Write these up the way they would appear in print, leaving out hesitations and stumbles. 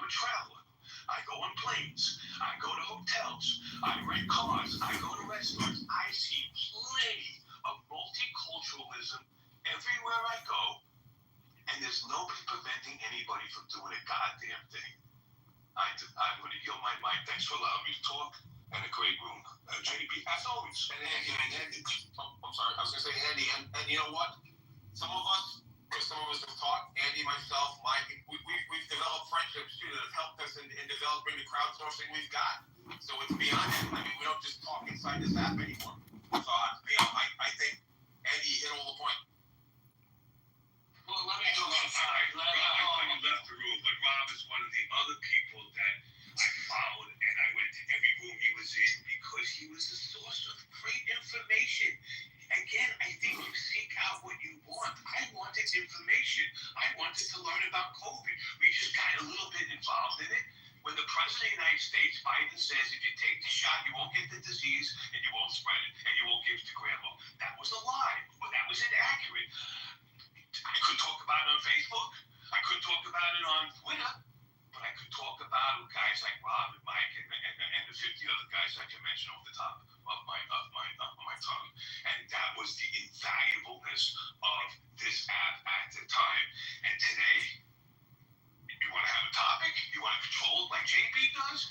I'm a traveler. I go on planes. I go to hotels. I rent cars. I go to restaurants. I see plenty of multiculturalism everywhere I go, and there's nobody preventing anybody from doing a goddamn thing. I'm going to yield my mic. Thanks for allowing me to talk. And a great room, JB, as always. And Andy, I'm sorry, I was going to say Andy, and you know what? Some of us have taught, Andy, myself, Mike, we've developed friendships too that have helped us in developing the crowdsourcing we've got. So it's beyond that. I mean, we don't just talk inside this app anymore. So, I think Andy hit all the point. Well, let me go inside. I know you left the room, but Rob is one of the other people that I followed, and I went to every room he was in because he was a source of great information. Again, I think you seek out what you want. I wanted information. I wanted to learn about COVID. We just got a little bit involved in it. When the President of the United States, Biden, says if you take the shot, you won't get the disease, and you won't spread it, and you won't give it to grandma. That was a lie. Well, that was inaccurate. I could talk about it on Facebook. I could talk about it on Twitter. But I could talk about guys like Rob and Mike and the 50 other guys I can mention off the top of my tongue. And that was the invaluableness of this app at the time. And today, you want to have a topic? You want to control it like JP does?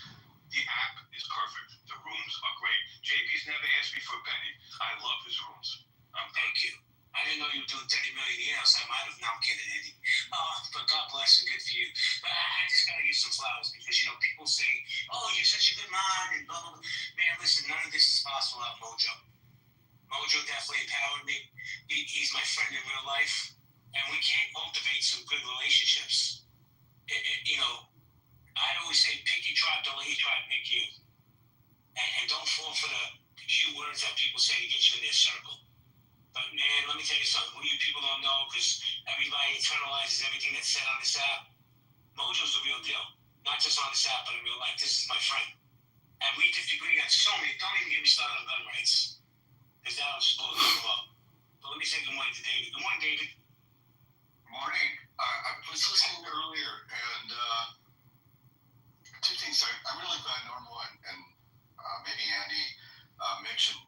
The app is perfect. The rooms are great. JP's never asked me for a penny. I love his rooms. Thank you. I didn't know you were doing 30 million a year, so I might have not kidded, Andy. But God bless and good for you. But I just got to give some flowers because, people say, oh, you're such a good man and blah, blah, blah. Man, listen, none of this is possible without Mojo. Mojo definitely empowered me. He's my friend in real life. And we can't cultivate some good relationships. I always say, pick your tribe, don't let your tribe pick you. And don't fall for the few words that people say to get you in their circle. But man, let me tell you something. What you people don't know, because everybody internalizes everything that's said on this app. Mojo's the real deal. Not just on this app, but in real life. This is my friend. And we disagree on so many. Don't even get me started on gun rights. Because that'll just blow the people up. But let me say good morning to David. Good morning, David. Morning. I was listening earlier, and two things. I'm really glad Norma and maybe Andy mentioned,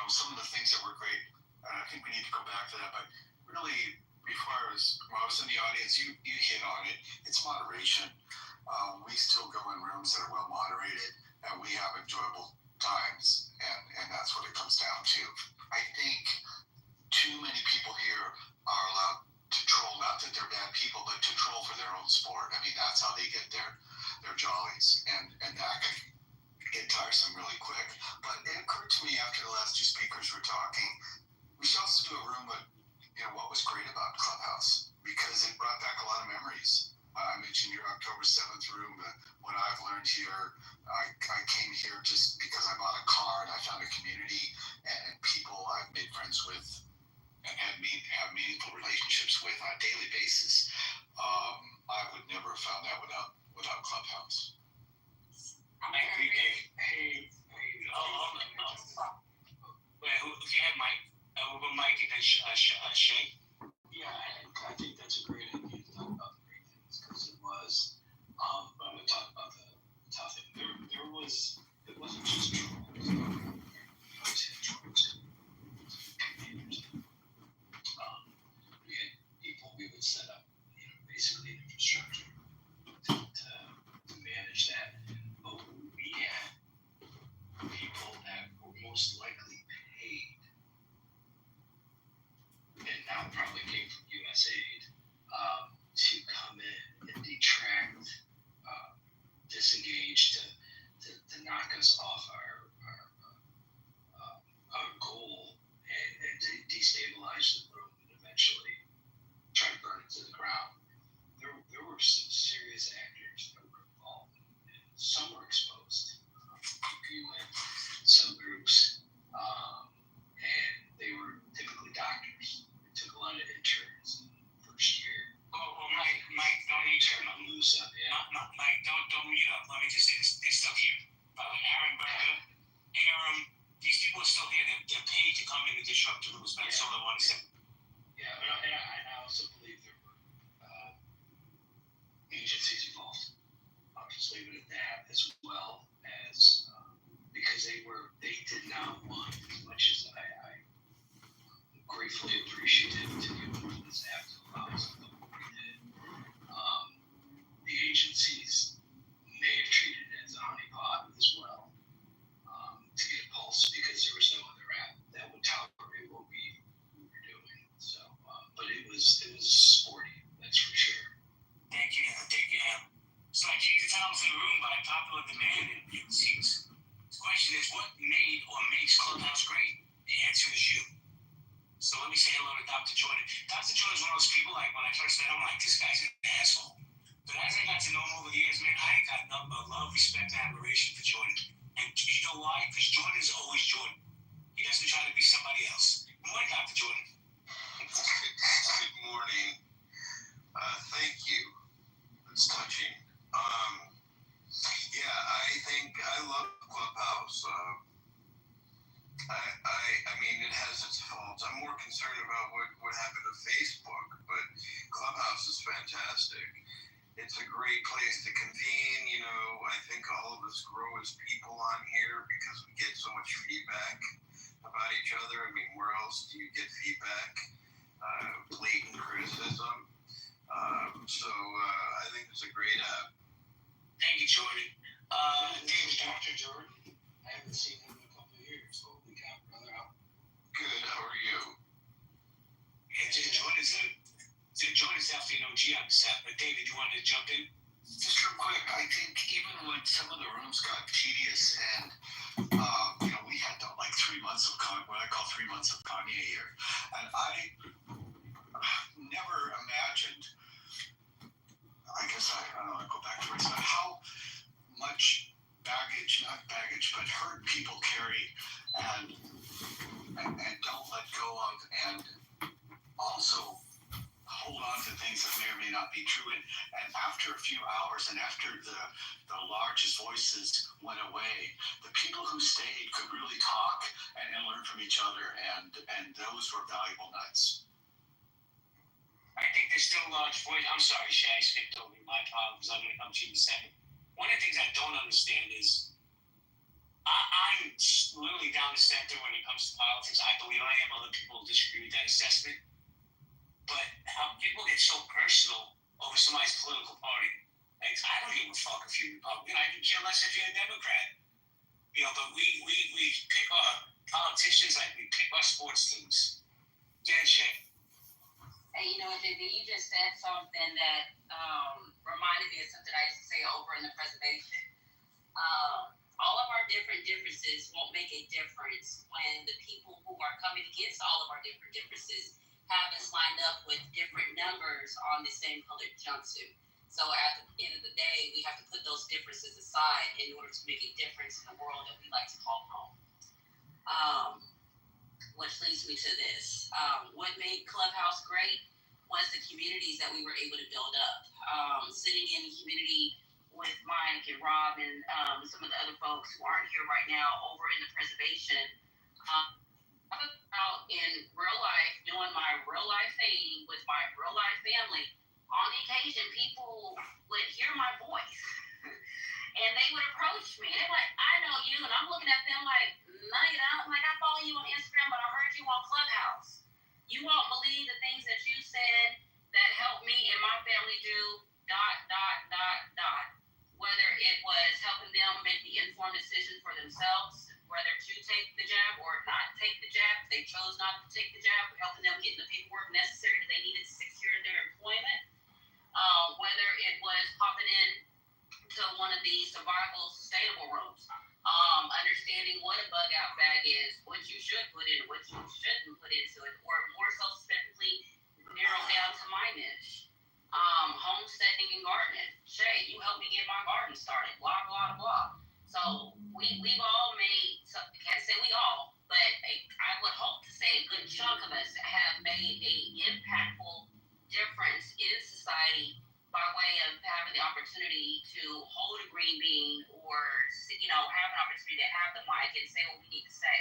some of the things that were great. And I think we need to go back to that, but really, when I was in the audience, you hit on it. It's moderation. We still go in rooms that are well moderated, and we have enjoyable times, and that's what it comes down to. I think too many people here are allowed to troll, not that they're bad people, but to troll for their own sport. I mean, that's how they get their jollies, and that can get tiresome really quick. But it occurred to me after the last two speakers were talking, we should also do a room with, what was great about Clubhouse, because it brought back a lot of memories. I mentioned your October 7th room, what I've learned here. I came here just because I bought a car and I found a community and people I've made friends with and have meaningful relationships with on a daily basis. I would never have found that without Clubhouse. I agree, Dave. Hey. If you had Mike. We'll go Mike and then Shane. Yeah, I think that's a great idea to talk about the great things because it was. But I'm going to talk about the tough thing. It wasn't just trolls. We always had trolls. We had people we would set up, basically infrastructure to manage that. But we had people that were most likely paid. And now probably came from USAID to come in and detract, disengage, to knock us off our goal and destabilize the room and eventually try to burn it to the ground. There were some serious actors that were involved, and some were exposed. Some groups, and they were typically doctors. Took a lot of interns in the first year. Mike, don't you turn on loose up, yeah. Mike, don't mute up. Let me just say this. They're still here. Aaron Berger, Aaron, these people are still here. They're paid to come in and disrupt the rules. That's all I want to say. Yeah, and I also believe there were agencies involved. admiration for Jordan. And you know why? Because Jordan is always Jordan. He doesn't try to be somebody else. Good morning, Dr. Jordan. Good morning. Thank you. It's touching. Yeah, I think I love Clubhouse. I mean, it has its faults. I'm more concerned about what happened to Facebook, but Clubhouse is fantastic. It's a great place to convene. You know, I think all of us grow as people on here because we get so much feedback about each other. I mean, where else do you get feedback? Blatant criticism. I think it's a great app. Thank you, Jordan. David, Dr. Jordan. I haven't seen him in a couple of years. Holy cow, brother. Good. How are you? Jordan's definitely an OG on the set. But David, you wanted to jump in? Just real quick, I think even when some of the rooms got tedious and, we had like 3 months of what I call 3 months of Kanye here. And I never imagined, I guess I don't know, I go back to it, but how much not baggage, but hurt people carry and don't let go of, and also hold on to things that may or may not be true. And after a few hours and after the largest voices went away, the people who stayed could really talk and learn from each other, and those were valuable nights. I think there's still a large voice. I'm sorry, Shay, I skipped over you. My problems. I'm going to come to you in a second. One of the things I don't understand is I'm literally down the center when it comes to politics. I believe I am. Other people disagree with that assessment. But how people get so personal over somebody's political party. Like, I don't give a fuck if you're Republican. I could care less if you're a Democrat. But we pick our politicians like we pick our sports teams. Yeah, Shay. Hey, you know what, JB, you just said something that reminded me of something I used to say over in the preservation. All of our differences won't make a difference when the people who are coming against all of our different differences have us lined up with different numbers on the same colored jumpsuit. So at the end of the day, we have to put those differences aside in order to make a difference in the world that we like to call home. Which leads me to this. What made Clubhouse great was the communities that we were able to build up. Sitting in the community with Mike and Rob and some of the other folks who aren't here right now over in the preservation, out in real life, doing my real life thing with my real life family. On the occasion, people would hear my voice and they would approach me. They're like, I know you. And I'm looking at them like, no, you don't. Like, I follow you on Instagram, but I heard you on Clubhouse. You won't believe the things that you said that helped me and my family do ... Whether it was helping them make the informed decision for themselves, whether to take the jab or not take the jab. If they chose not to take the jab, helping them get the paperwork necessary that they needed to secure their employment. Whether it was popping in to one of the survival sustainable rooms, understanding what a bug out bag is, what you should put in, what you shouldn't put into it, or more so specifically narrow down to my niche. Homesteading and gardening. Shay, you helped me get my garden started. Blah, blah, blah. So we've all made, can't say we all, but I would hope to say a good chunk of us have made a impactful difference in society by way of having the opportunity to hold a green bean or, have an opportunity to have the mic and say what we need to say.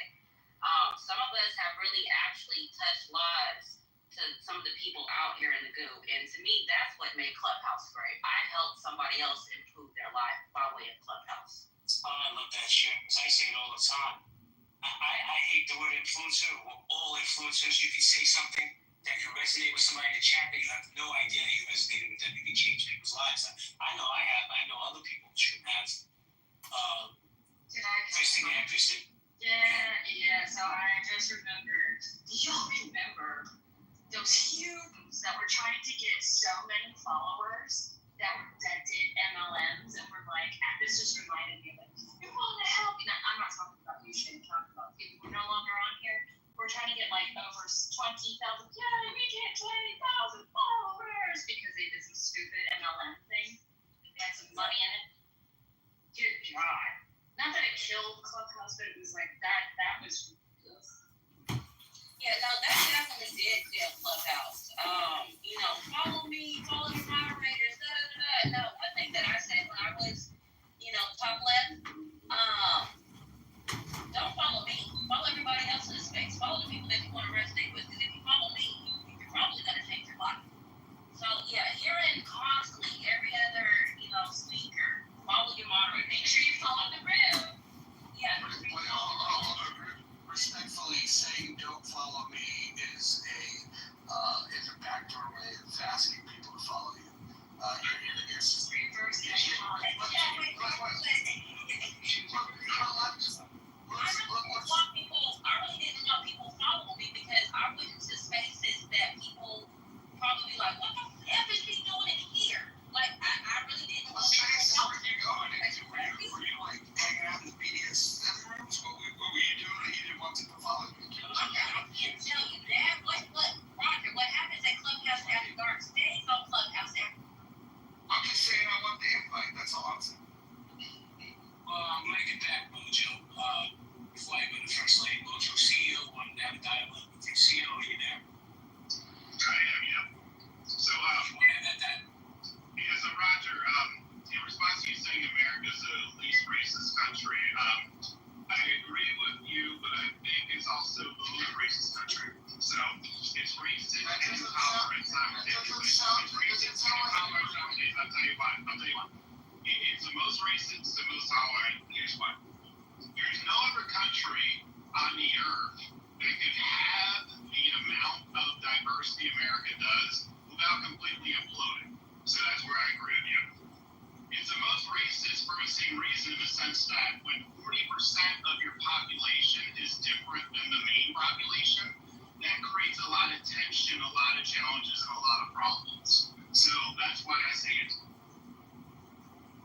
Some of us have really actually touched lives to some of the people out here in the goo. And to me, that's what made Clubhouse great. I helped somebody else improve their life by way of Clubhouse. Oh, I love that shit. Because I say it all the time. I hate the word influencer. We're all influencers. You can say something that can resonate with somebody in the chat, but you have no idea that you resonated with them. You can change people's lives. I know I have. I know other people should have. Christine Anderson. Yeah. So I just remembered. Do y'all remember those humans that were trying to get so many followers that did MLMs and were like, and this just reminded me of it. We want to help. I'm not talking about you, Shane. I'm talking about people who are no longer on here. We're trying to get like over 20,000. Yeah, we get 20,000 followers because they did some stupid MLM thing. They had some money in it. Dear God. killed Clubhouse, but it was like that was. Yeah, no, that definitely did kill Clubhouse. Follow me, follow your moderators, da da da da. No, one thing that I said when I was, top left, don't follow me. Follow everybody else in the space. Follow the people that you want to resonate with. Because if you follow me, you're probably gonna change your life. So yeah, hearing constantly every other, speaker, follow your moderator. Make sure you follow the room. Yeah. Respectfully, saying don't follow me is a backdoor way of asking people to follow you. It's reverse. I really didn't want people follow me because I went into spaces that people probably be like, what the F is she doing in here? Like, I really didn't want people to follow me. Were you like hanging out in the BDSM rooms? What were you doing? You didn't want people to follow you? I can't tell you that. Roger, what happens at Clubhouse After Dark stays on Clubhouse After Dark. I'm just saying I want the invite. That's all I'm saying. I'm gonna get back, Mojo. Before I go to First Lady, Mojo, CEO, wanted to have a dialogue with you. CEO, are you there? I am, yeah. So, You want to add that? yeah, so Roger, in response to you saying America's the least racist country, I agree with you, but I think it's also the most racist country. So, it's racist and intolerant simultaneously. It's racist and intolerant simultaneously. I'll tell you why. It's the most racist, the most tolerant. Here's why. There's no other country on the earth that can have the amount of diversity America does without completely imploding. So that's where I agree with you. It's the most racist for the same reason in the sense that when 40% of your population is different than the main population, that creates a lot of tension, a lot of challenges, and a lot of problems. So that's why I say it's.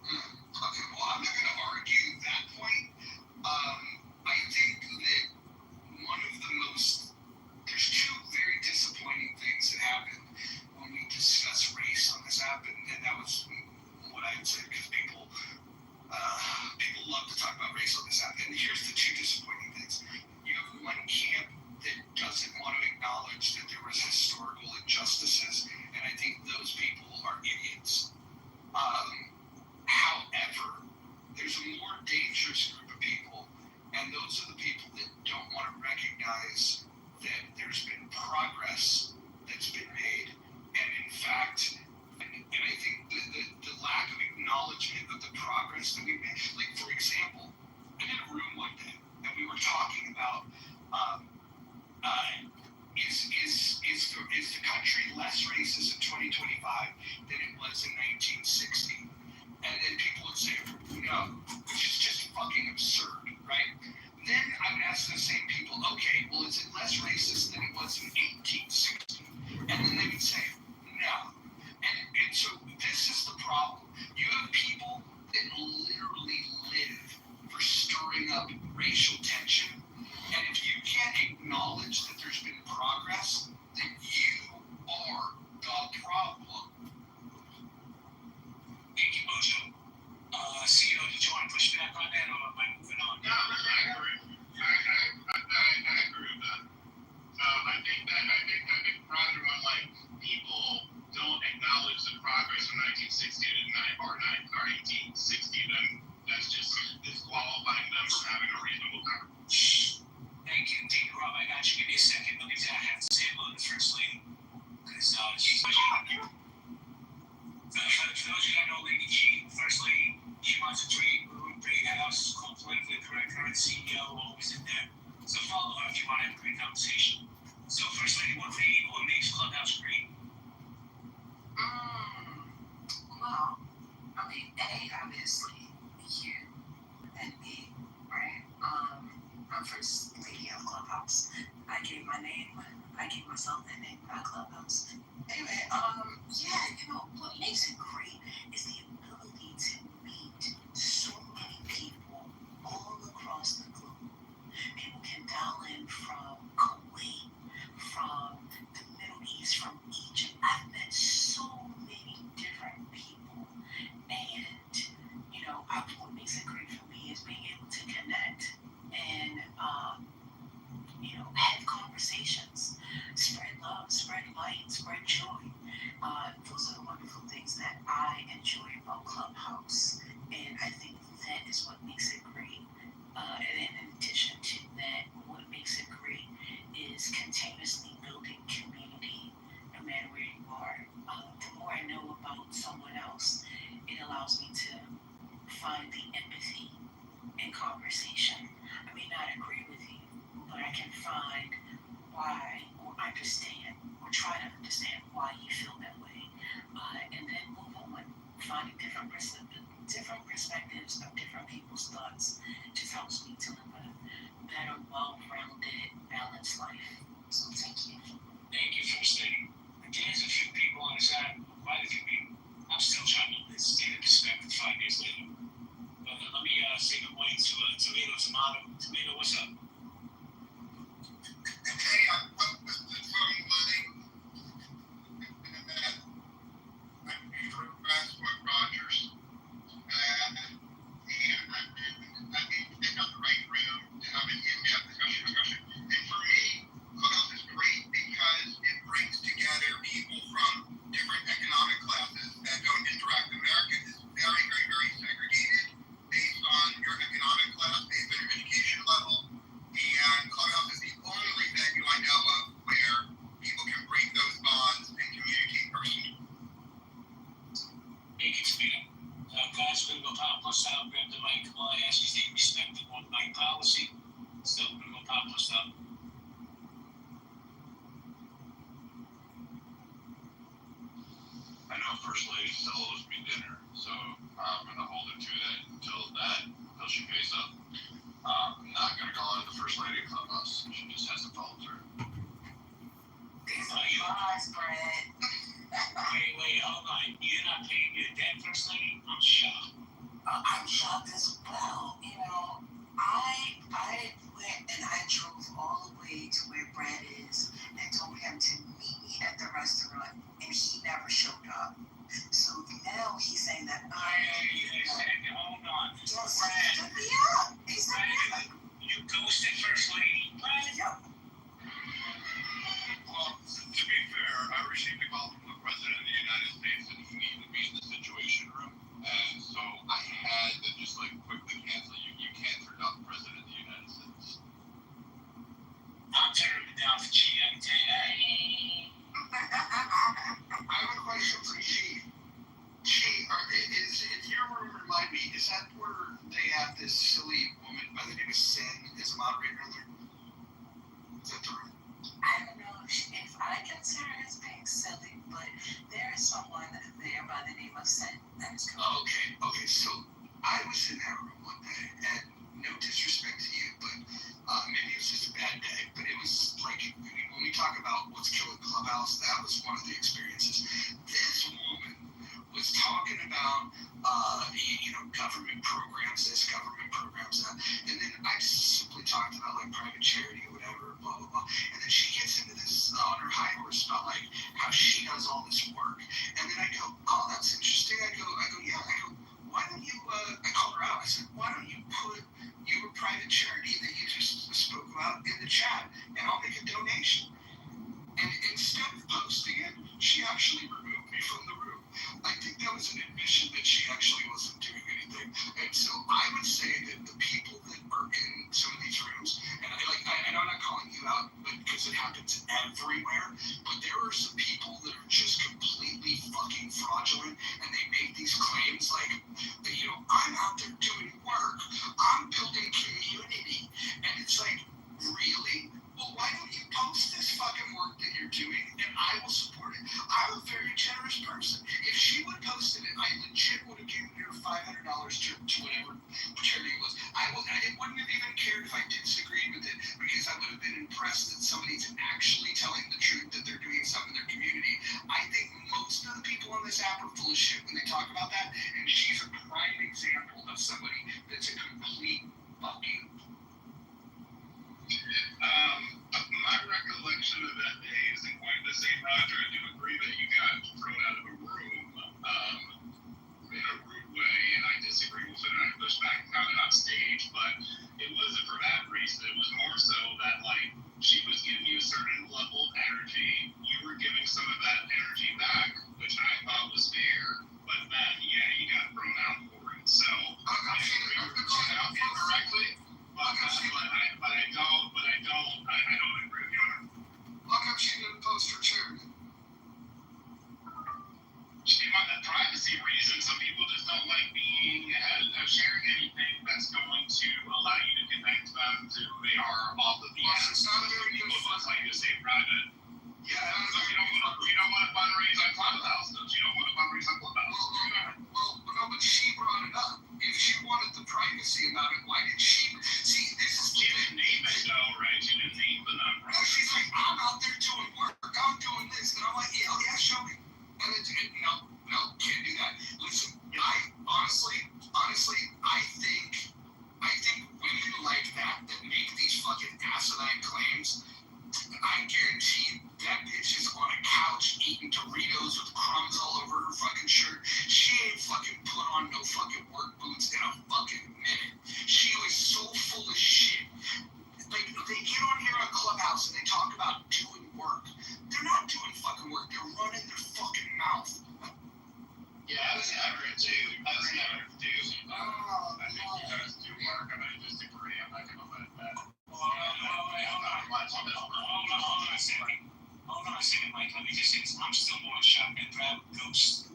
Okay, well, I'm not going to argue that point. I think that there's two very disappointing things that happened when we discuss race on this app, and that was what I would say, because people love to talk about race on this app. And here's the two disappointing things. You have one camp that doesn't want to acknowledge that there was historical injustices, and I think those people are idiots. However, there's a more dangerous group of people, and those are the people that don't want to recognize that there's been progress that's been made, and in fact, and I think the lack of acknowledgement of the progress that we've made. Like, for example, I'm in a room one day, and we were talking about is the country less racist in 2025 than it was in 1960? And then people would say, no, which is just fucking absurd, right? Then I would ask the same people, okay, well, is it less racist than it was in 1860? And then they would say, no. And so this is the problem. You have people that literally live for stirring up racial tension. And if you can't acknowledge that there's been progress, then you are the problem. Thank you, Mojo. CEO, did you want to push back on that, or am I moving on? No, I agree. I agree with that. I think rather on people don't acknowledge the progress from 1960 to 1860, then that's just disqualifying them from having a reasonable conversation. Thank you, Rob. I got you. Give me a second. Let me have to say hello to the First Lady. Because she's for those who don't know Lady G, First Lady, she wants to bring that out. She's called politically correct, current CEO, always in there. So follow her if you want to have a great conversation. So, First Lady, what makes Clubhouse great? Well, I mean, obviously, you and me, right? I'm First Lady of Clubhouse. I gave my name. I gave myself that name by Clubhouse. Anyway, what makes it great is the ability to meet so many people all across the globe. People can dial in from Kuwait, from the Middle East, from Egypt. I've met so many different people, and what makes it great for me is being able to connect find the empathy in conversation. I may not agree with you, but I can find why or understand or try to understand why you feel that way, and then move on. Finding different perspectives of different people's thoughts just helps me to live a better, well-rounded, balanced life. So thank you. Thank you, First Lady. There's a few people on this app, quite a few people. I'm still trying to stay in perspective 5 years later. But let me say good morning to Tomato. Tomato, what's up? Hey, I went with the phone line. I progressed with Rogers. And I think they got the right room to have an in-depth discussion. And for me, Clubhouse is great because it brings together people from different economic classes that don't interact. America is very, very, very segregated based on your economic class, based on your education level. And Clubhouse is the only venue I know of where people can break those bonds and communicate personally. Thank you, Tomato. Guys, we're going to go power plus out, grab the mic. All I ask is that you respect the one mic policy. So we're going to go power plus out. I know First Lady still owes me dinner, so I'm gonna hold her to that until she pays up. I'm not gonna call her the First Lady of Clubhouse. She just has to follow through. These are lies, Brad. Wait, hold on. You're not paying your debt, First Lady? I'm shocked. I'm shocked as well. You know, I went and I drove all the way to where Brad is and told him to meet me at the restaurant, and he never showed up. So now he's saying that Hold on. Yes, Brad. he stood me up. He stood me up. You ghosted First Lady. Brad? Yep. Well, to be fair, I received a call from the President of the United States and he needed to be in the Situation Room. And so I had to just quickly cancel you. You can't turn down the President of the United States. I'm turning it down for cheating, I can tell you that. I have a question for Chief. Chief, if your room remind me, is that where they have this silly woman by the name of Sin as a moderator in there? Is that the room? I don't know if I consider it as being silly, but there is someone there by the name of Sen. That is correct. Okay, so I was in that room one day, and no disrespect to you, but maybe it was just a bad day, but it was like, when we talk about what's killing Clubhouse, that was one of the experiences. This woman was talking about, government programs this, government programs that, and then I just simply talked about private charity or whatever, blah, blah, blah, and then she gets into this on her high horse about how she does all this work, and then I go, oh, that's interesting, I go, yeah, why don't you, I called her out, I said, why don't you put your private charity that you just spoke about in the chat, and I'll make a donation. And instead of posting it, she actually removed me from the room. I think that was an admission that she actually wasn't doing anything. And so I would say that the people that are in some of these rooms, and I anything about it. Why did she? See, this is She didn't name it though, right? She didn't name the number. no, she's like, I'm out there doing work. I'm doing this, and I'm like, yeah, show me. And it's no, can't do that. Listen, I honestly, I think women like that make these fucking asinine claims. I guarantee that bitch is on a couch eating Doritos with crumbs all over her fucking shirt. She ain't fucking put on no fucking work boots in a fucking minute. She was so full of shit. Like, they get on here on Clubhouse and they talk about doing work. They're not doing fucking work. They're running their fucking mouth. Yeah, I was never into. I think you guys do work, and I disagree. I'm not gonna let that. Hold on a second, Mike. Let me just say this. I'm still more shocked at that ghost.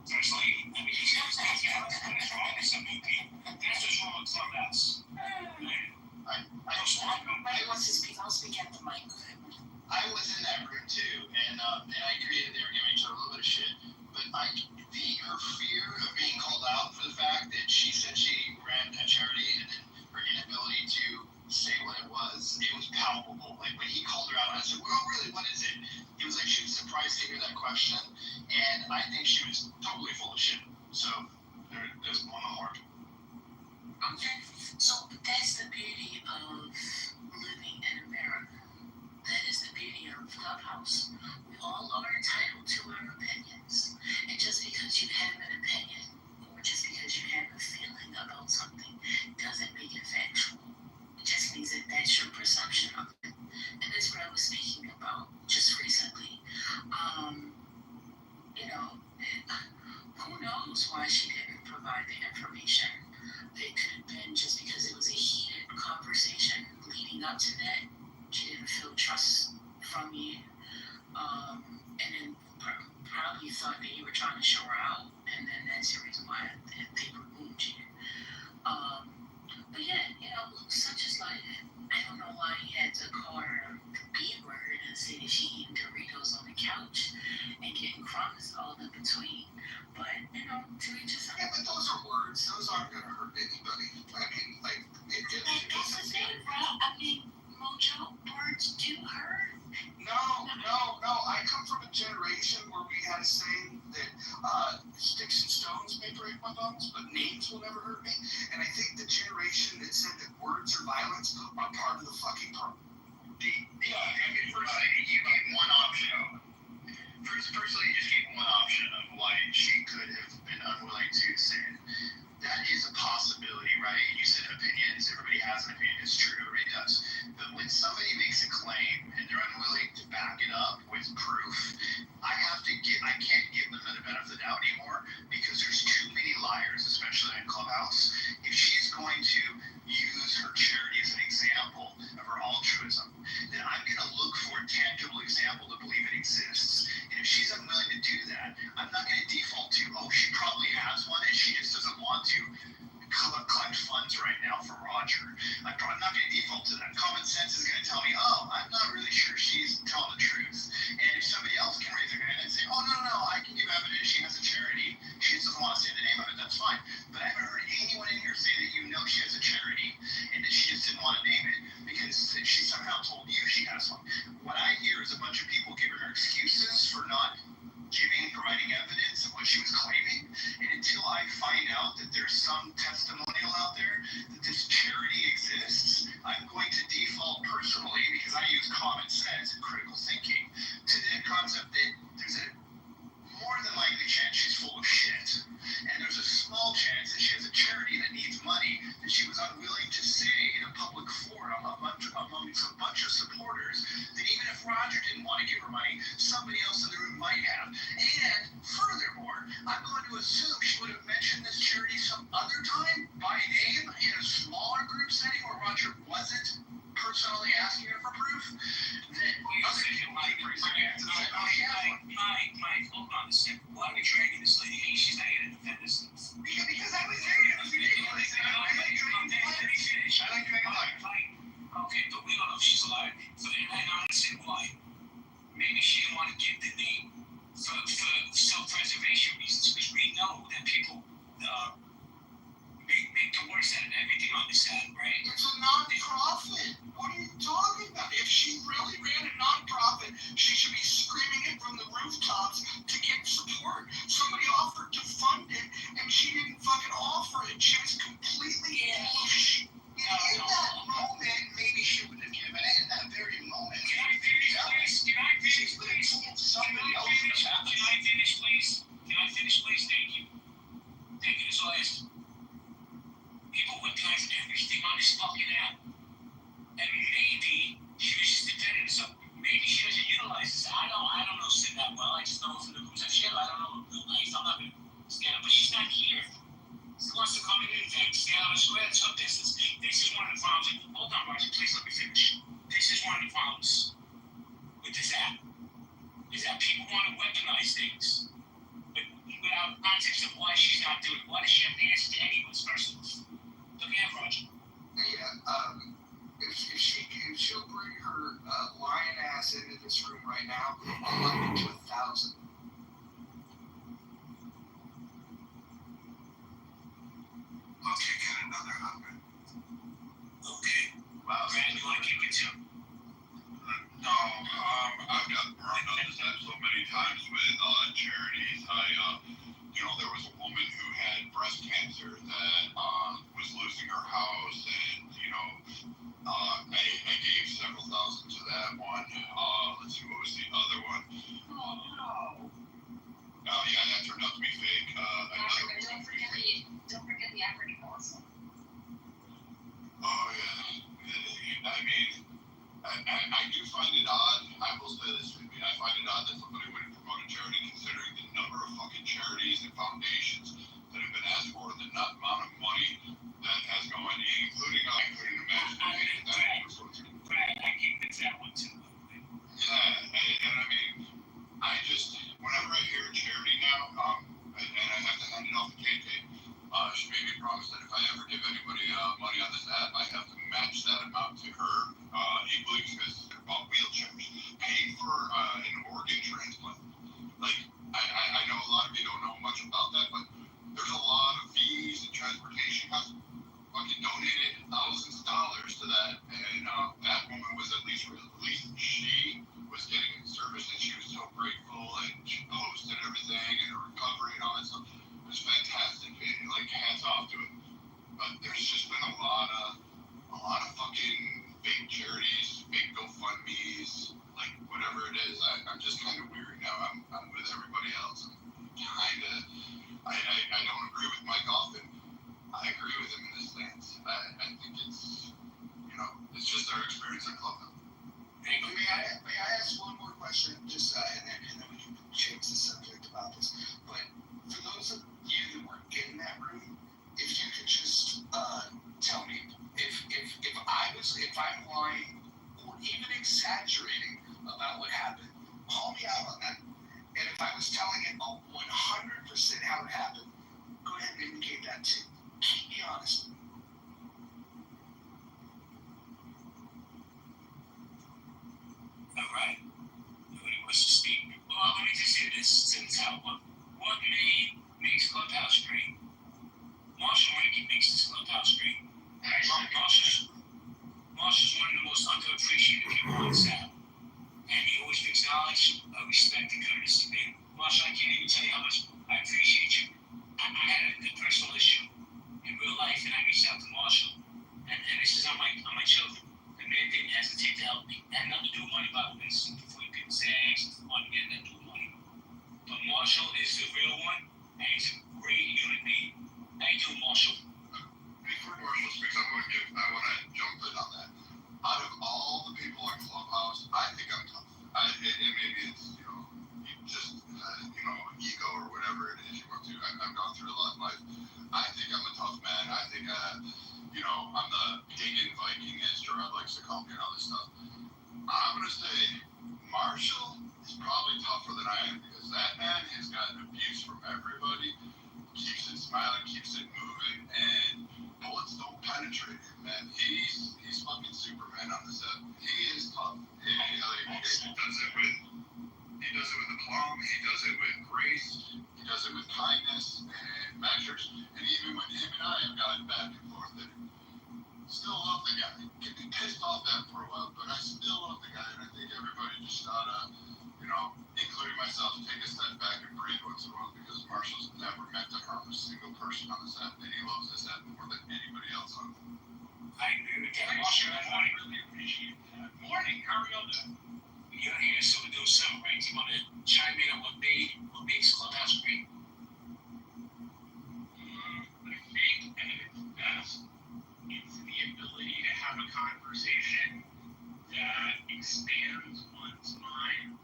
First lady. Let me just say this. That's wrong with some new people. That's what's wrong with Clubhouse. Mike wants to speak. I'll speak after Mike. I was in that room too, and I agree that they were giving each other a little bit of shit. But her fear of being called out for the fact that she said she ran a charity, and then her inability to say what it was palpable. Like when he called her out, I said, "Well, really, what is it?" It was like she was surprised to hear that question, and I think she was totally full of shit. So there's one more. Okay, so that's the beauty of living in America. That is the beauty of Clubhouse. We all are entitled to our opinions. And just because you have an opinion, or just because you have a feeling about something, doesn't make it factual. It just means that that's your perception of it. And that's what I was speaking about just recently. Who knows why she didn't provide the information? It could have been just because it was a heated conversation leading up to that. She didn't feel trust from you, and then probably thought that you were trying to show her out, and then that's the reason why they removed you. But yeah, such is life. I don't know why he had to call her the B word and say that she eating Doritos on the couch and getting crumbs all in between. But to each his own. Yeah, but those are words. Those aren't gonna hurt anybody. I mean, like, That's the thing, bro. I mean, Mojo, words do hurt. No. I come from a generation where we had a saying that sticks and stones may break my bones, but names will never hurt me. And I think the generation that said that words are violence are part of the fucking problem. Yeah, I mean, you gave one option. Firstly, you just gave one option of why she could have been unwilling to say it. That is a possibility, right? And you said opinions. Everybody has an opinion. It's true. Everybody does. But when somebody makes a claim and they're unwilling to back it up with proof, I can't give them the benefit of the doubt anymore because there's too many liars, especially in Clubhouse. If she's going to use her charity as an example of her altruism, then I'm going to look for a tangible example to believe it exists. And if she's unwilling to do that, I'm not going to default to, she probably has one and she just doesn't want to collect funds right now for Roger. I'm not going to default to that. Common sense is going to tell me, I'm not really sure she's telling the truth. And if somebody else can raise their hand and say, no, I can give evidence she has a charity, she just doesn't want to say the name of it, that's fine. But I haven't heard anyone in here say that she has a charity and that she just didn't want to name it because she somehow told you she has one. What I hear is a bunch of people giving her excuses for not providing evidence of what she was claiming. And until I find out that there's some testimonial out there that this charity exists, I'm going to default personally, because I use common sense and critical thinking, to the concept that there's a more than likely chance she's full of shit. And there's a small chance that she has a charity that needs money that she was unwilling to say in a public forum amongst a bunch of supporters, that even if Roger didn't want to give her money, somebody else in the room might have. And furthermore, I'm going to assume she would have mentioned this charity some other time by name in a smaller group setting where Roger wasn't personally asking her for proof. That other people might raise their hands and say, she has one. Mike, hold on a second. Why are we dragging this lady? She's not here to defend this. Because I was there. It's ridiculous. I like dragging life. Okay, but we don't know if she's alive. So, and I understand why. Maybe she didn't want to give the name for self-preservation reasons, because we know that people make the worst rather happen. Okay. Wow. Brad, you want to kick it too? No, I've got burned on this app so many times with charities. There was a woman who had breast cancer that was losing her house, and I gave several thousand to that one. Let's see, what was the other one? Oh no. Yeah, that turned out to be fake. Don't forget the African also. Oh yeah. I mean, I do find it odd. I will say this. I find it odd that somebody would promote a charity considering the number of fucking charities and foundations that have been asked for, the amount of money that has gone, including Imagination. Brad, I can fix that one too. Yeah, and I mean, whenever I hear a charity now, and I have to hand it off to KK, she made me promise that if I ever give anybody money on this app, I have to match that amount to her equally, because they're about wheelchairs. Pay for an organ transplant. Like, I know a lot of you don't know much about that, but there's a lot of fees and transportation costs. Fucking donated thousands of dollars to that, and that woman was at least she was getting service, and she was so grateful, and she posted everything and her recovery and all that stuff. It was fantastic. Like, hats off to it. But there's just been a lot of fucking fake charities, fake GoFundMes, like whatever it is. I'm just kind of weary now. I'm with everybody else. I don't agree with Mike often. I agree with him in this stance. I think it's just our experience in Clubhouse. May I ask one more question? Just and then we can change the subject about this. But for those of you that weren't in that room, if you could just tell me if I'm lying or even exaggerating about what happened, call me out on that. And if I was telling it 100% how it happened, go ahead and indicate that too. Keep me honest. All right. Nobody wants to speak. Well, let me just say this. Since what makes Clubhouse great? Marshall Rankin makes this Clubhouse great. Marshall's one of the most underappreciated people on this app. And he always brings knowledge, respect, and courtesy. Man, Marshall, I can't even tell you how much I appreciate you. I had a personal issue in real life, and I reached out to Marshall. And this is on my children. The man didn't hesitate to help me. It had nothing to do with money, by the way. So before you people say I asked for money, it had nothing to do with money. But Marshall is the real one, and he's a great human being. How you doing, Marshall? Before Marshall speaks, I want to jump in on that. Out of all the people on Clubhouse, I think I'm tough. Maybe it's just ego or whatever it is you want to. I've gone through a lot in life. I think I'm a tough man. I think I'm the pagan Vikingist, or I likes to call me and all this stuff. I'm gonna say Marshall is probably tougher than I am, because that man has gotten abuse from everybody. Keeps it smiling, keeps it moving, and bullets don't penetrate him, man. He's fucking Superman on this app. He is tough. He does it with aplomb. He does it with grace. He does it with kindness and measures. And even when him and I have gotten back and forth, and still love the guy. Get me pissed off at him for a while, but I still love the guy, and I think everybody just oughta, including myself, take a step back and breathe once in a while, because Marshall's never meant to harm a single person on this app, and he loves this app more than anybody else on it. I agree with that. Marshall, I really appreciate that. Morning, how are y'all doing? You're here, so we're doing something, right? Do you want to chime in on what makes Clubhouse great? I think at its best, it's the ability to have a conversation that expands one's mind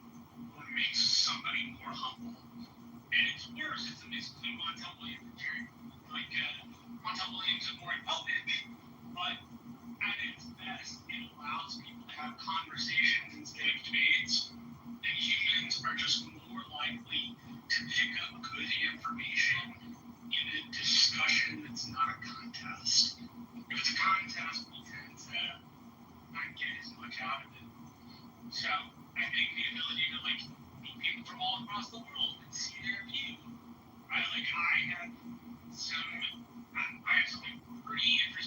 or makes somebody more humble. And it's worse, it's basically Montel Williams. Montel Williams is more intelligent, but at its best, it allows people to have conversations instead of debates. And humans are just more likely to pick up good information in a discussion that's not a contest. If it's a contest, we tend to not get as much out of it. So I think the ability to meet people from all across the world and see their view. I have some pretty interesting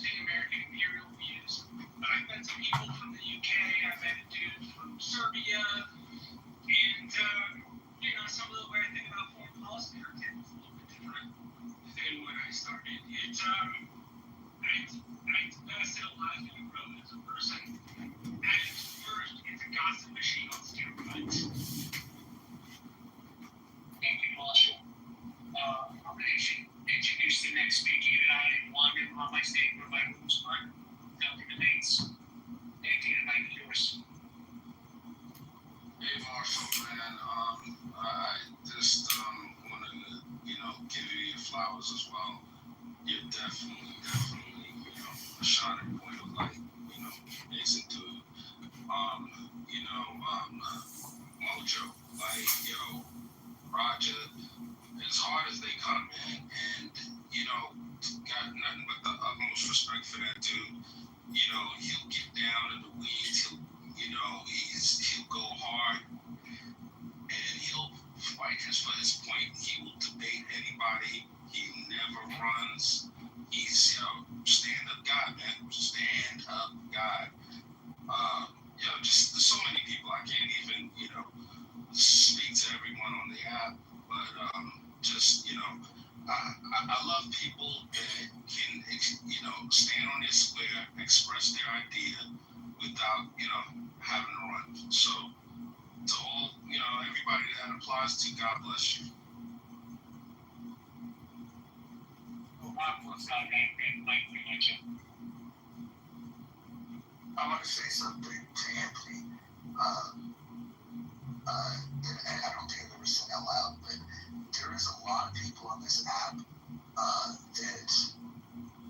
invested a lot in you growing as a person. At its worst, it's a gossip machine on steroids. Thank you, Marshall. I'm going to introduce the next speaker tonight. I wanted him on my statement by Bruce Martin, Delta Debates. Anthony, the mic is yours. Hey Marshall, man. I just wanted to, give you your flowers as well. You're definitely, a shining point of light. Amazing dude. Mojo, Roger, as hard as they come, man, and got nothing but the utmost respect for that dude. He'll get down in the weeds. He'll go hard, and he'll fight for his point. He will debate anybody. He never runs. He's stand up guy, man. Stand up guy. Just so many people. I can't even speak to everyone on the app, but I love people that can stand on their square, express their idea without having to run. So to all everybody that applies to, God bless you. I want to say something to Anthony. And I don't think I've ever said out loud, but there is a lot of people on this app that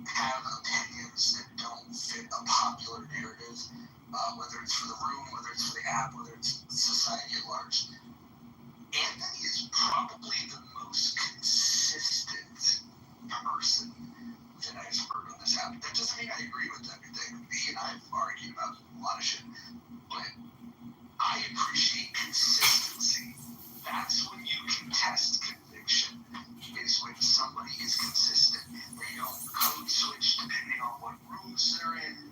have opinions that don't fit a popular narrative, whether it's for the room, whether it's for the app, whether it's society at large. Anthony is probably the most consistent person that I've heard on this app. That doesn't mean I agree with everything. He and I have argued about a lot of shit, but I appreciate consistency. That's when you can test conviction, is when somebody is consistent. They don't code switch depending on what rooms they're in.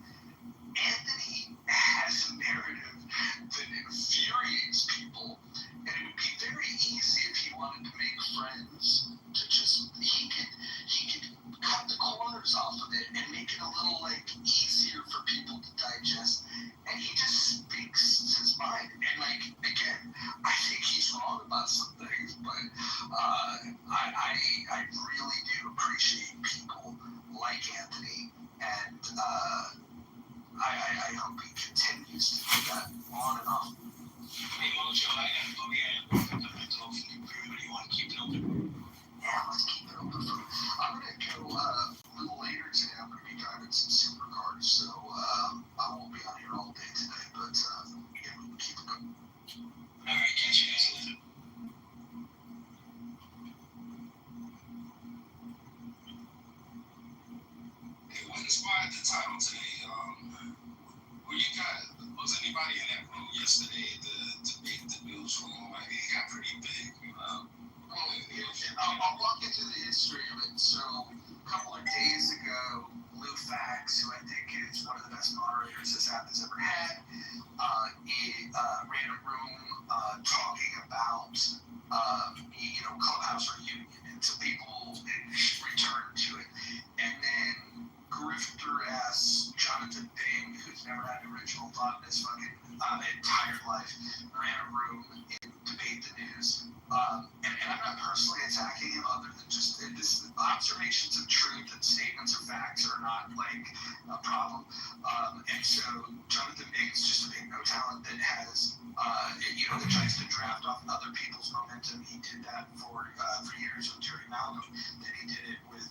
Anthony has a narrative that infuriates people, and it would be very easy if he wanted to make friends to just, he could cut the corners off of it and make it a little easier for people to digest. And he just speaks his mind. And again, I think he's wrong about some things, but I really do appreciate people like Anthony, and I hope he continues to do that on and off. Hey, Mojo, I got to go get a mental from you. Everybody want to keep it open? Yeah, let's keep it open. I'm going to go a little later today. I'm going to be driving some supercars, so I won't be on here all day today, but yeah, we'll keep it going. All right, catch you guys later. Hey, what inspired the title today? Was anybody in that room yesterday to debate the news room? It got pretty big. I'll walk into the history of it. So a couple of days ago, Lou Fax, who I think is one of the best moderators this app has ever had, he ran a room talking about Clubhouse reunion, and so people returned to it. And then grifter ass Jonathan Bing, who's never had an original thought in his fucking entire life, ran a room in Debate the News. And I'm not personally attacking him, other than just this observations of truth and statements of facts are not a problem. And so Jonathan Bing is just a big no talent that has that tries to draft off other people's momentum. He did that for years with Jerry Malcolm. Then he did it with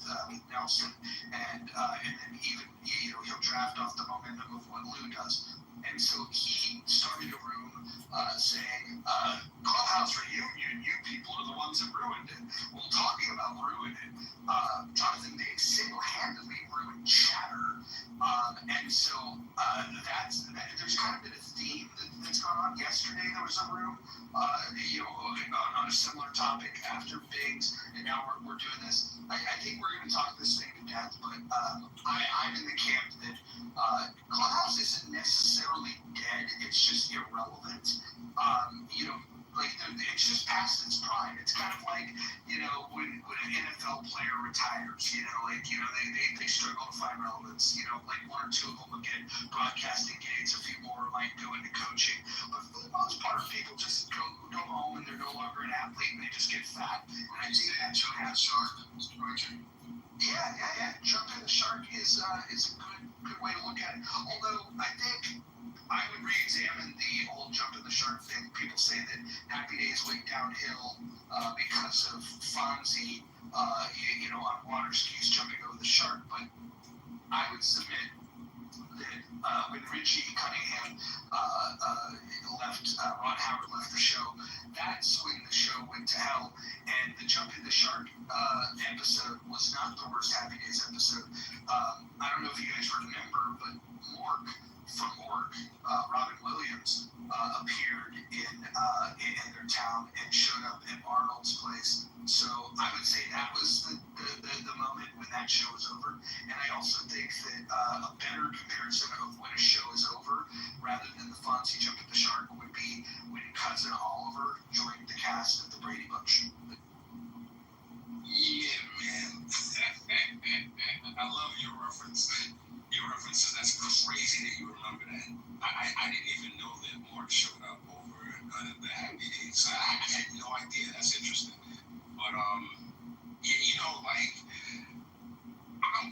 Nelson, and then even he'll draft off the momentum of what Lou does. And so he started a room saying, Clubhouse reunion, you people are the ones that ruined it. Well, talking about ruining it, Jonathan Bing single-handedly ruined Chatter. And so there's kind of been a theme that's gone on. Yesterday there was a room, on a similar topic after Biggs, and now we're doing this. I think we're going to talk this thing to death, but I'm in the camp that Clubhouse isn't necessarily dead, it's just irrelevant. like it's just past its prime. It's kind of like, when an NFL player retires, they struggle to find relevance. Like one or two of them will get broadcasting gigs, a few more might go into coaching. But for the most part, people just go home and they're no longer an athlete and they just get fat. And I think that should have shark. Yeah. Jumping the shark is a good way to look at it. Although I think I would re-examine the whole jumping the shark thing. People say that Happy Days went downhill because of Fonzie, on water skis jumping over the shark. But I would submit that when Richie Cunningham Ron Howard left the show, that's when the show went to hell. And the Jumping the Shark episode was not the worst Happy Days episode. I don't know if you guys remember, but Mork from Mork, Robin Williams, appeared in their town and showed up at Arnold's place. So I would say that was the moment when that show was over. And I also think that a better comparison of when a show is over, rather than the Fonzie jumping the shark, would be when Cousin Oliver joined the cast of the Brady Bunch. Yeah, man. I love your references. That's crazy that you remember that. I didn't even know that Mark showed up over the Happy Days. I had no idea. That's interesting. But I'm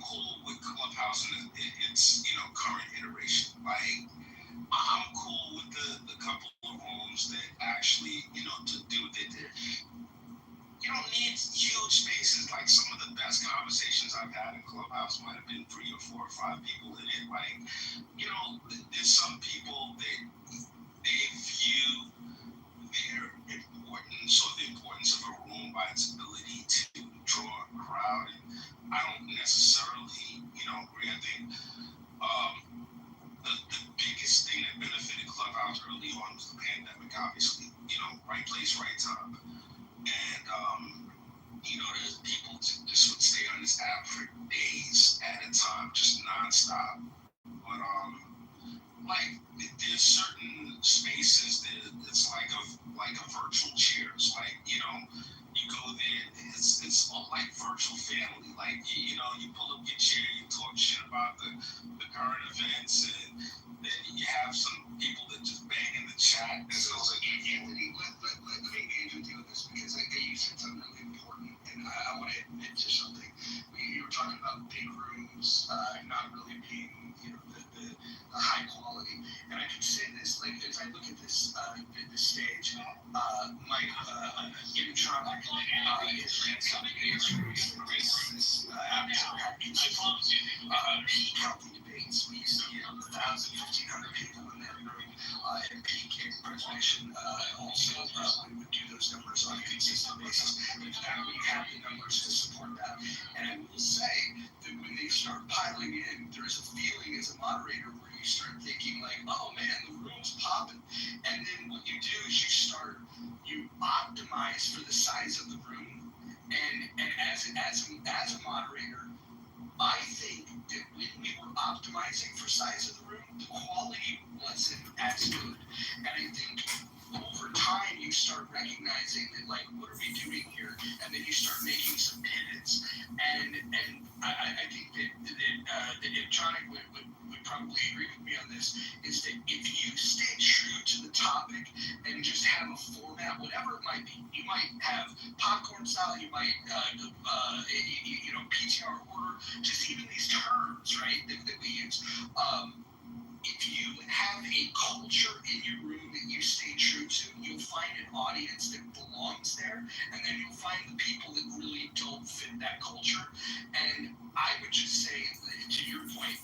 cool with Clubhouse and its current iteration. Like, I'm cool with the couple of rooms that actually to do what they did. You don't need huge spaces. Like, some of the best conversations I've had in Clubhouse might have been 3 or 4 or 5 people in it. Like, there's some people that they view their importance or the importance of a room by its ability to draw a crowd. And I don't necessarily, agree. I think the biggest thing that benefited Clubhouse early on was the pandemic, obviously. Right place, right time. And, there's people just would stay on this app for days at a time, just nonstop. But, there's certain spaces that it's like a virtual Cheers. Like, you go there, it's all like virtual family. Like, you pull up your chair, you talk shit about the current events, and then you have some people that just bang in the chat. And so it's like, Anthony, let me engage with you on this, because you said something really important, and I want to admit to something. You were talking about big rooms not really being, the high quality. And I can say this, like, as I look at this stage, Mike Intronic is ran something this episode had consistent peak healthy debates. We used to get 1,000, 1,500 people in that room, and peak in preservation also would do those numbers on a consistent basis. But now we have the numbers to support that. And I will say that when they start piling in, there's a feeling as a moderator where you start thinking like, oh man, the room's popping. And then what you do is you optimize for the size of the room. And as a moderator, I think that when we were optimizing for size of the room, the quality wasn't as good. And I think over time you start recognizing that, like, what are we doing here? And then you start making some pivots. And I think that Electronic would probably agree with me on this, is that if you stay true to the topic and just have a format, whatever it might be, you might have popcorn style, you might PTR order, just even these terms, right, that we use. If you have a culture in your room that you stay true to, you'll find an audience that belongs there, and then you'll find the people that really don't fit that culture. And I would just say, to your point,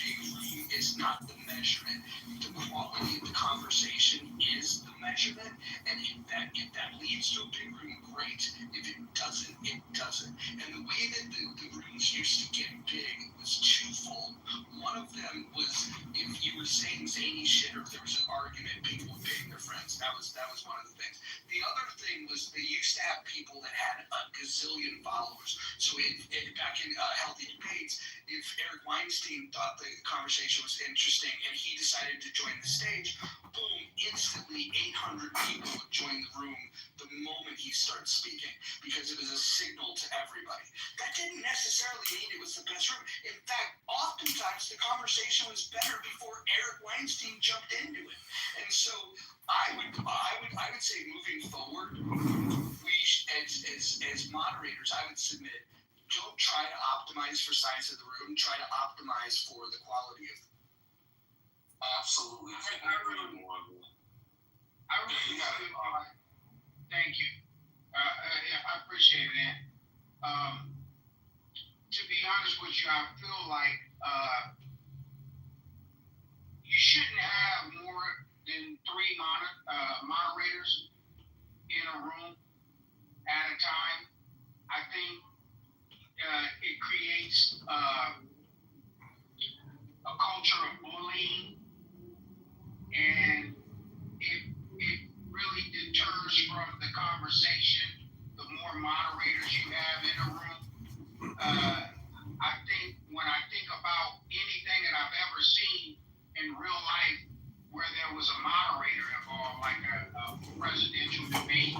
big room is not the measurement. The quality of the conversation is the measurement, and if that leads to a big room, great. If it doesn't, it doesn't. And the way that the rooms used to get big was twofold. One of them was if you were saying zany shit or if there was an argument, people would ping their friends. That was one of the things. The other thing was they used to have people that had a gazillion followers. So back in Healthy Debates, if Eric Weinstein thought the conversation was interesting and he decided to join the stage, boom, instantly 800 people would join the room the moment he starts speaking because it was a signal to everybody. That didn't necessarily mean it was the best room. In fact, oftentimes the conversation was better before Eric Weinstein jumped into it. And so I would say moving forward, we as moderators, I would submit, don't try to optimize for size of the room. Try to optimize for the quality of it. Absolutely. I really thank you. I appreciate that. To be honest with you, I feel like you shouldn't have more than 3 moderators in a room at a time. I think it creates a culture of bullying, and it really deters from the conversation the more moderators you have in a room. I think when I think about anything that I've ever seen in real life where there was a moderator involved, like a presidential debate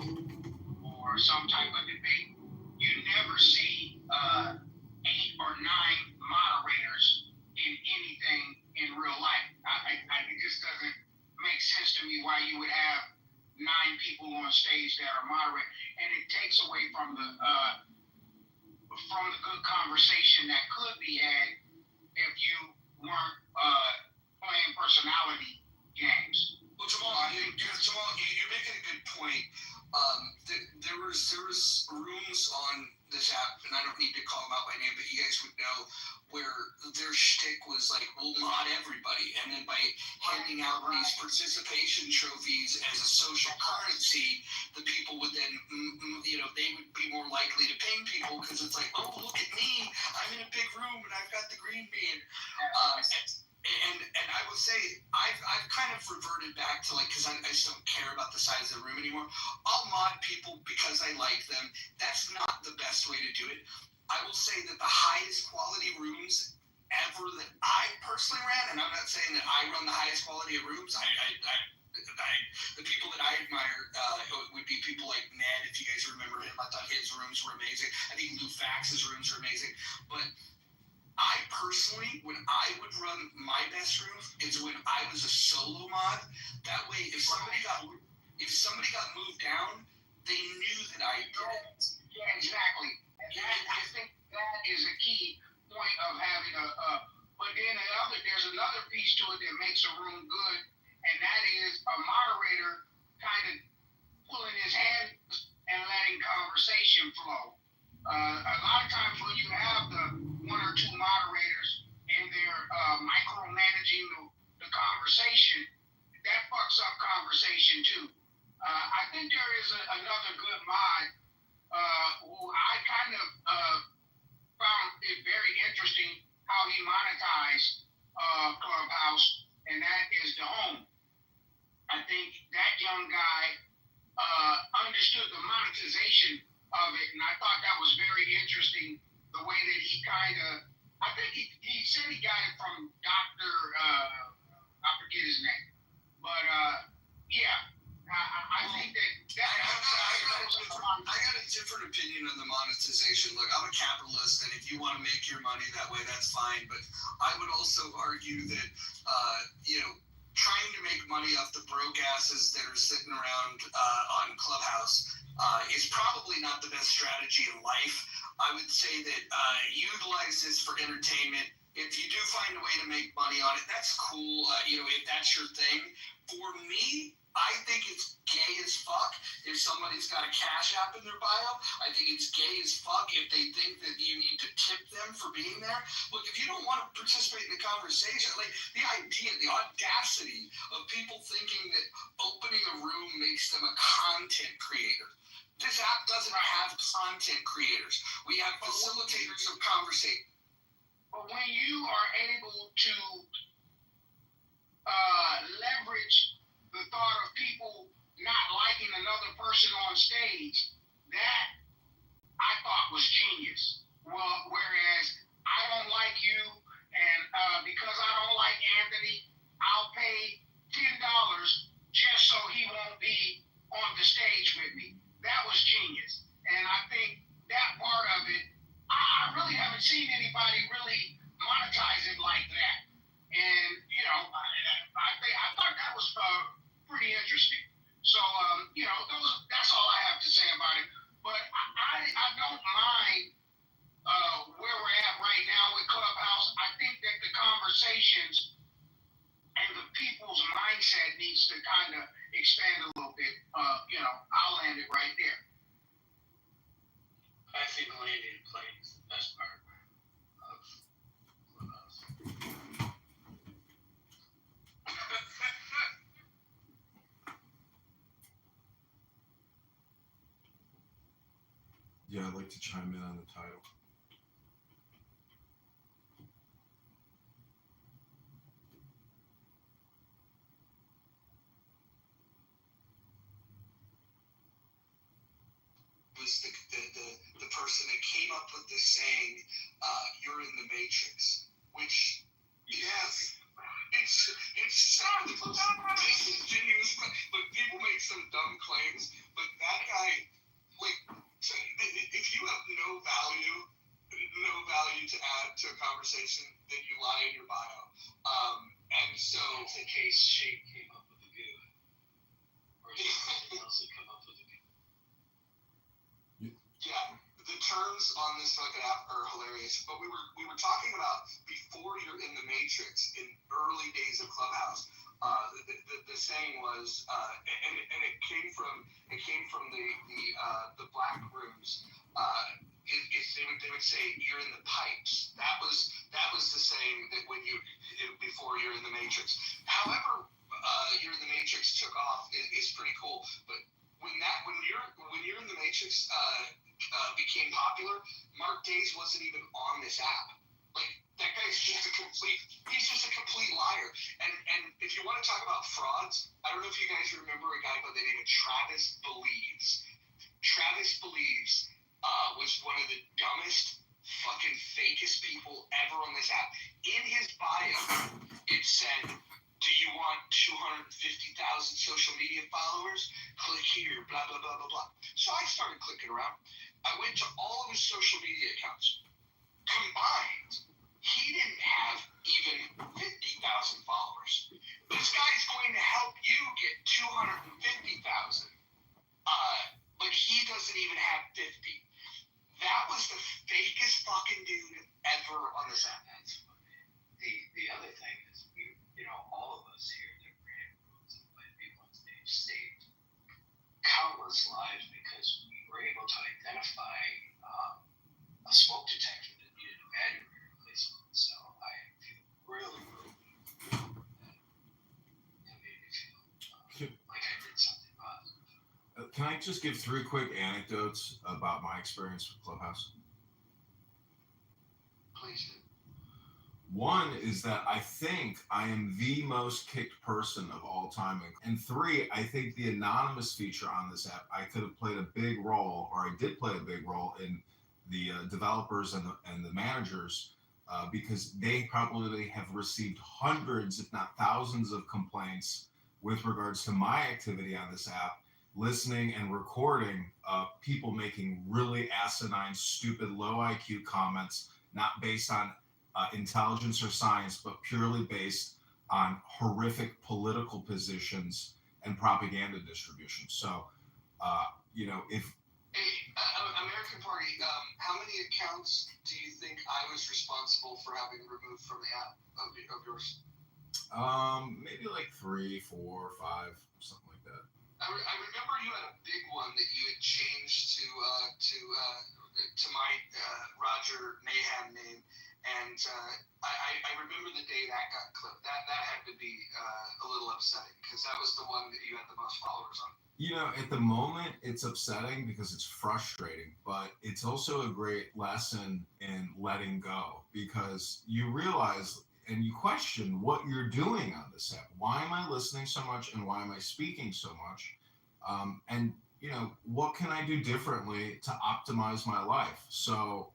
or some type of debate, you never see 8 or 9 moderators in anything in real life. It just doesn't make sense to me why you would have 9 people on stage that are moderate, and it takes away from the good conversation that could be had if you weren't playing personality games. Well, Jamal, you're making a good point. There was rooms on this app, and I don't need to call them out by name, but you guys would know, where their shtick was like, we'll mod everybody, and then by handing out these participation trophies as a social currency, the people would then, they would be more likely to ping people because it's like, oh, look at me, I'm in a big room and I've got the green bean. And I will say, I've kind of reverted back to because I just don't care about the size of the room anymore. I'll mod people because I like them. That's not the best way to do it. I will say that the highest quality rooms ever that I personally ran, and I'm not saying that I run the highest quality of rooms. The people that I admire would be people like Ned, if you guys remember him. I thought his rooms were amazing. I think Lou Fax's rooms are amazing. But I personally, when I would run my best room, is when I was a solo mod. That way, if somebody got moved down, they knew that I did it. Yeah, exactly. I think that is a key point of having but then there's another piece to it that makes a room good, and that is a moderator kind of pulling his hands and letting conversation flow. A lot of times when you have the 1 or 2 moderators and they're micromanaging the conversation, that fucks up conversation too. I think there is another good mod who I kind of found it very interesting how he monetized Clubhouse, and that is the home. I think that young guy understood the monetization of it, and I thought that was very interesting, the way that he kind of, I think he said he got it from Dr. I forget his name, but yeah, I think that I got a different opinion on the monetization. Look, I'm a capitalist, and if you want to make your money that way, that's fine. But I would also argue that, trying to make money off the broke asses that are sitting around on Clubhouse is probably not the best strategy in life. I would say that utilize this for entertainment. If you do find a way to make money on it, that's cool. If that's your thing. For me, I think it's gay as fuck if somebody's got a Cash App in their bio. I think it's gay as fuck if they think that you need to tip them for being there. Look, if you don't want to participate in the conversation, the idea, the audacity of people thinking that opening a room makes them a content creator. This app doesn't have content creators. We have facilitators of conversation. But when you are able to leverage the thought of people not liking another person on stage, that I thought was genius. Well, whereas I don't like you conversations, and the people's mindset needs to kind of expand a little bit. I'll land it right there. I think landing planes is the best part of Clubhouse. Yeah, I'd like to chime in on the title. Was the person that came up with this saying, "You're in the Matrix," which yes, it's disingenuous. But people make some dumb claims. But that guy, like, if you have no value to add to a conversation, then you lie in your bio. And so it's a case Shake came up with the goo, or somebody else had come up with the goo. Yeah, the terms on this fucking app are hilarious. But we were talking about before you're in the Matrix, in early days of Clubhouse. The saying was, and it came from the black rooms. They would say you're in the pipes. That was the saying that before you're in the Matrix. However, you're in the Matrix took off is pretty cool. But when you're in the Matrix became popular, Mark Days wasn't even on this app. Like, that guy's just a complete liar. And if you want to talk about frauds, I don't know if you guys remember a guy by the name of Travis Believes. Travis Believes was one of the dumbest, fucking fakest people ever on this app. In his bio, it said, "Do you want 250,000 social media followers? Click here, blah, blah, blah, blah, blah." So I started clicking around. I went to all of his social media accounts. Combined, he didn't have even 50,000 followers. This guy's going to help you get 250,000. But he doesn't even have 50. That was the fakest fucking dude ever on this app. That's funny. The other thing is, all of us here that ran rooms and let people on stage saved countless lives because we were able to identify a smoke detector that needed a battery replacement. So I feel really good. That made me feel like I did something positive. Can I just give 3 quick anecdotes about my experience with Clubhouse? Please do. One is that I think I am the most kicked person of all time. And 3, I think the anonymous feature on this app, I could have played a big role, or I did play a big role in the developers and the managers, because they probably have received hundreds, if not thousands, of complaints with regards to my activity on this app, listening and recording people making really asinine, stupid, low IQ comments, not based on intelligence or science, but purely based on horrific political positions and propaganda distribution. So, if... Hey, American Party, how many accounts do you think I was responsible for having removed from the app of yours? Maybe like 3, 4, 5, something like that. I remember you had a big one that you had changed to my Roger Mayhem name, and I remember the day that got clipped. That had to be a little upsetting because that was the one that you had the most followers on. At the moment, it's upsetting because it's frustrating, but it's also a great lesson in letting go, because you realize and you question what you're doing on this app. Why am I listening so much, and why am I speaking so much? And what can I do differently to optimize my life? So,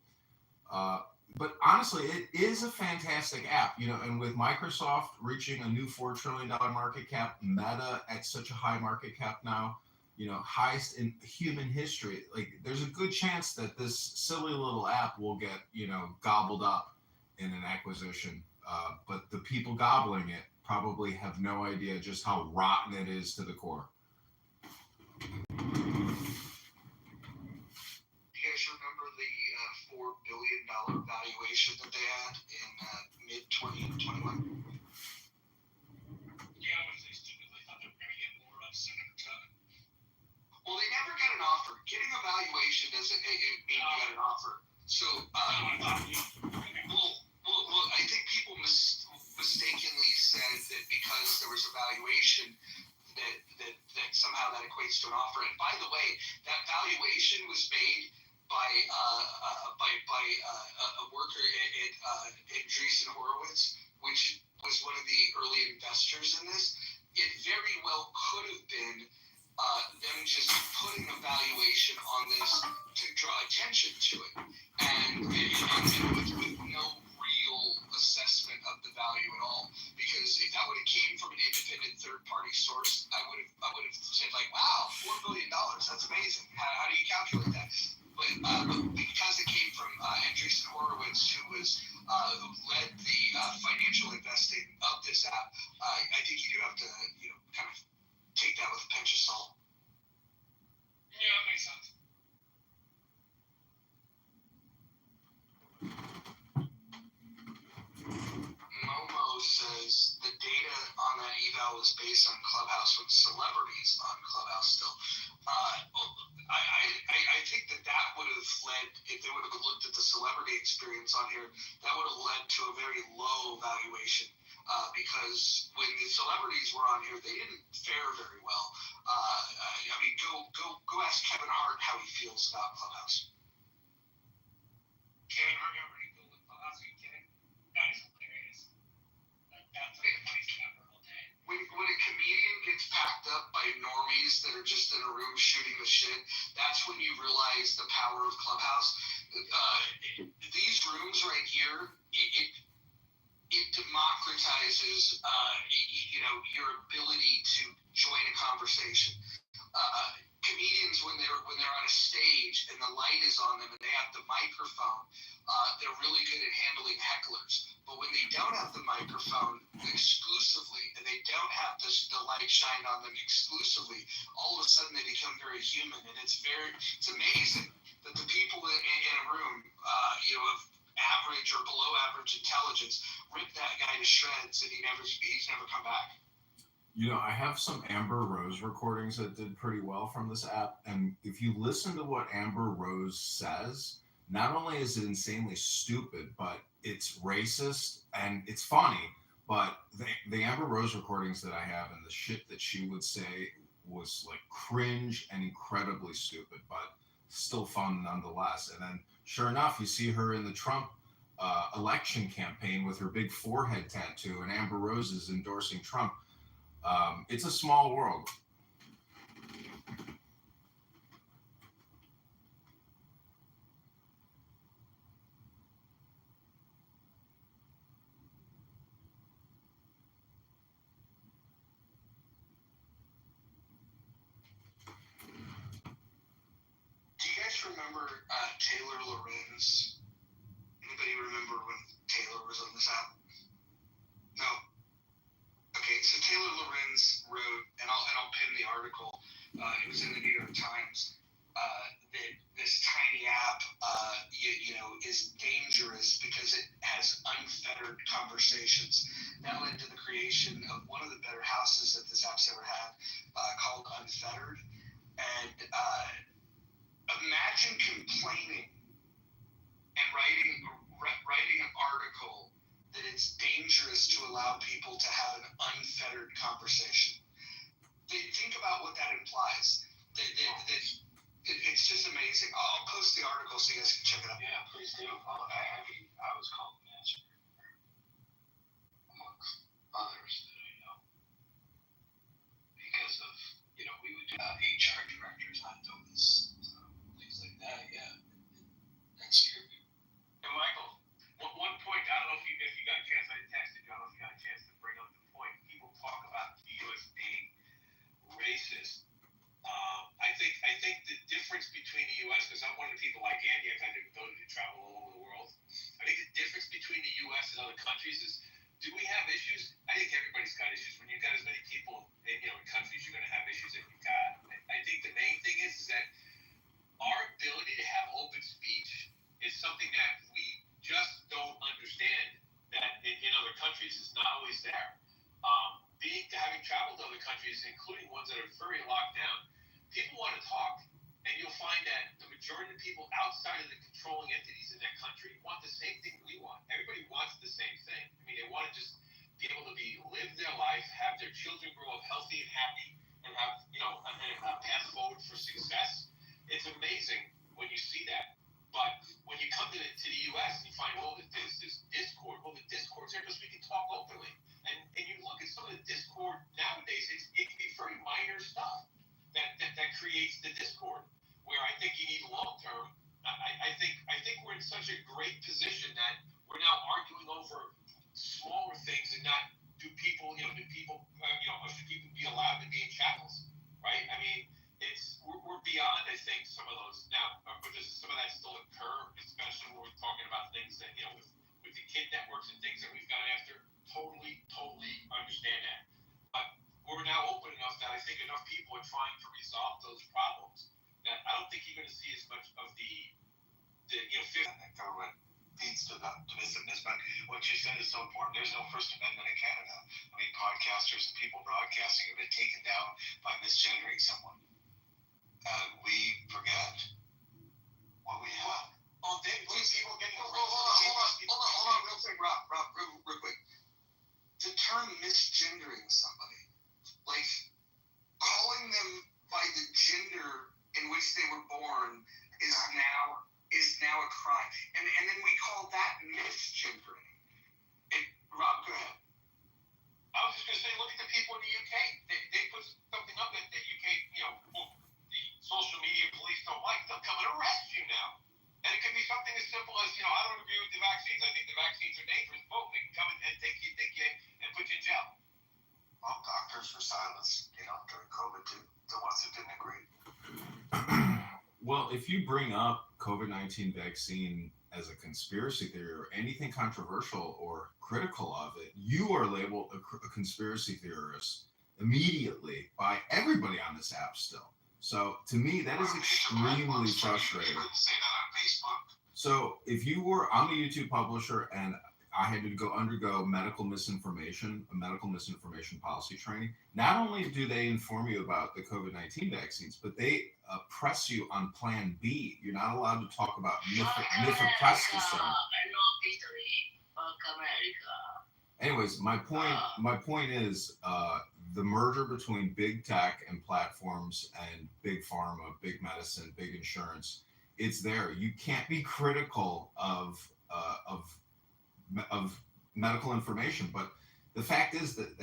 but honestly, it is a fantastic app, and with Microsoft reaching a new $4 trillion market cap, Meta at such a high market cap now, highest in human history, like, there's a good chance that this silly little app will get, gobbled up in an acquisition. But the people gobbling it probably have no idea just how rotten it is to the core. Do you guys remember the $4 billion valuation that they had in mid-2021? equates to an offer. And by the way, that valuation was made by a worker at Andreessen Horowitz, which was one of the early investors in this. It very well could have been them just putting a valuation on this to draw attention to it, and with no real assessment of the value at all. Because if that would have came from an independent third-party source, I would have said like, wow, $4 billion, that's amazing. How do you calculate that? But because it came from Andreessen Horowitz, who led the financial investing of this app, I think you do have to kind of take that with a pinch of salt. Yeah, that makes sense. Momo says the data on that eval was based on Clubhouse with celebrities on Clubhouse still. I think that would have led, if they would have looked at the celebrity experience on here, that would have led to a very low valuation. Because when the celebrities were on here, they didn't fare very well. I mean, go ask Kevin Hart how he feels about Clubhouse. Kevin Hart got pretty cool with Clubhouse. Are you kidding? That is hilarious. That's like the funniest thing I've heard all day. When a comedian gets packed up by normies that are just in a room shooting the shit, that's when you realize the power of Clubhouse. These rooms right here, it democratizes, your ability to join a conversation. Comedians, when they're on a stage and the light is on them and they have the microphone, they're really good at handling hecklers. But when they don't have the microphone exclusively and they don't have the light shine on them exclusively, all of a sudden they become very human. And it's amazing that the people in a room, of average or below average intelligence, rip that guy to shreds, and he's never come back. I have some Amber Rose recordings that did pretty well from this app, and if you listen to what Amber Rose says, not only is it insanely stupid, but it's racist and it's funny. But the Amber Rose recordings that I have and the shit that she would say was like cringe and incredibly stupid, but still fun nonetheless. And then sure enough, you see her in the Trump election campaign with her big forehead tattoo, and Amber Rose is endorsing Trump. It's a small world. Do you guys remember Taylor Lorenz? Anybody remember when Taylor was on this app? No. Okay, so Taylor Lorenz wrote, and I'll pin the article. It was in the New York Times. That this tiny app, is dangerous because it has unfettered conversations. That led to the creation of one of the better houses that this app's ever had, called Unfettered. And imagine complaining and writing an article that it's dangerous to allow people to have an unfettered conversation. Think about what that implies. It's just amazing. I'll post the article so you guys can check it out. Yeah, please do. I was called an answer amongst others that I know because of we would do HR directors on notice, things like that. Yeah, that scared me. And Michael, one point, I don't know if you got a chance. I texted you. I don't know if you got a chance to bring up the point. People talk about the U.S. being racist. I think the difference between the U.S., because I'm one of the people like Andy, I kind of go to travel all over the world. I think the difference between the U.S. and other countries is, do we have issues? I think everybody's got issues. When you've got as many people in countries, you're going to have issues that you've got. I think the main thing is that our ability to have open speech is something that we just don't understand that in other countries is not always there. Having traveled to other countries, including ones that are very locked down, people want to talk, and you'll find that the majority of people outside of the controlling entities in that country want the same thing we want. Everybody wants the same thing. I mean, they want to just be able to live their life, have their children grow up healthy and happy, and have a path forward for success. It's amazing when you see that. But when you come to the U.S. and you find, there's this discord. Well, the discord's there because we can talk openly. And you look at some of the discord nowadays, it can be very minor stuff that creates the discord. Where I think you need long term. I think we're in such a great position that we're now arguing over smaller things and not should people be allowed to be in chapels, right? I mean, we're beyond, I think, some of those now. Does some of that still occur, especially when we're talking about things that with the kid networks and things that we've gone after? Totally understand that. But we're now open enough that I think enough people are trying to resolve those problems that I don't think you're going to see as much of the government leads to divisiveness. But what you said is so important. There's no First Amendment in Canada. I mean, podcasters and people broadcasting have been taken down by misgendering someone. And we forget what we have. Oh, people getting hold on, real quick, Rob, real quick. The term misgendering somebody, like calling them by the gender in which they were born, is now a crime, and then we call that misgendering. Rob, go ahead. I was just going to say, look at the people in the UK. They put something up that the UK, the social media police don't like. They'll come and arrest you now. And it could be something as simple as, I don't agree with the vaccines. I think the vaccines are dangerous. Boom, they can come and take you and put you in jail. Well, doctors were silenced, during COVID too. The ones that didn't agree. Well, if you bring up COVID-19 vaccine as a conspiracy theory or anything controversial or critical of it, you are labeled a conspiracy theorist immediately by everybody on this app still. So to me, that is extremely frustrating. Say that on Facebook. So if I'm a YouTube publisher and I had to undergo a medical misinformation policy training. Not only do they inform you about the COVID-19 vaccines, but they press you on Plan B. You're not allowed to talk about mifepristone. Anyways, my point is the merger between big tech and platforms and big pharma, big medicine, big insurance. It's there. You can't be critical of medical information, but the fact is that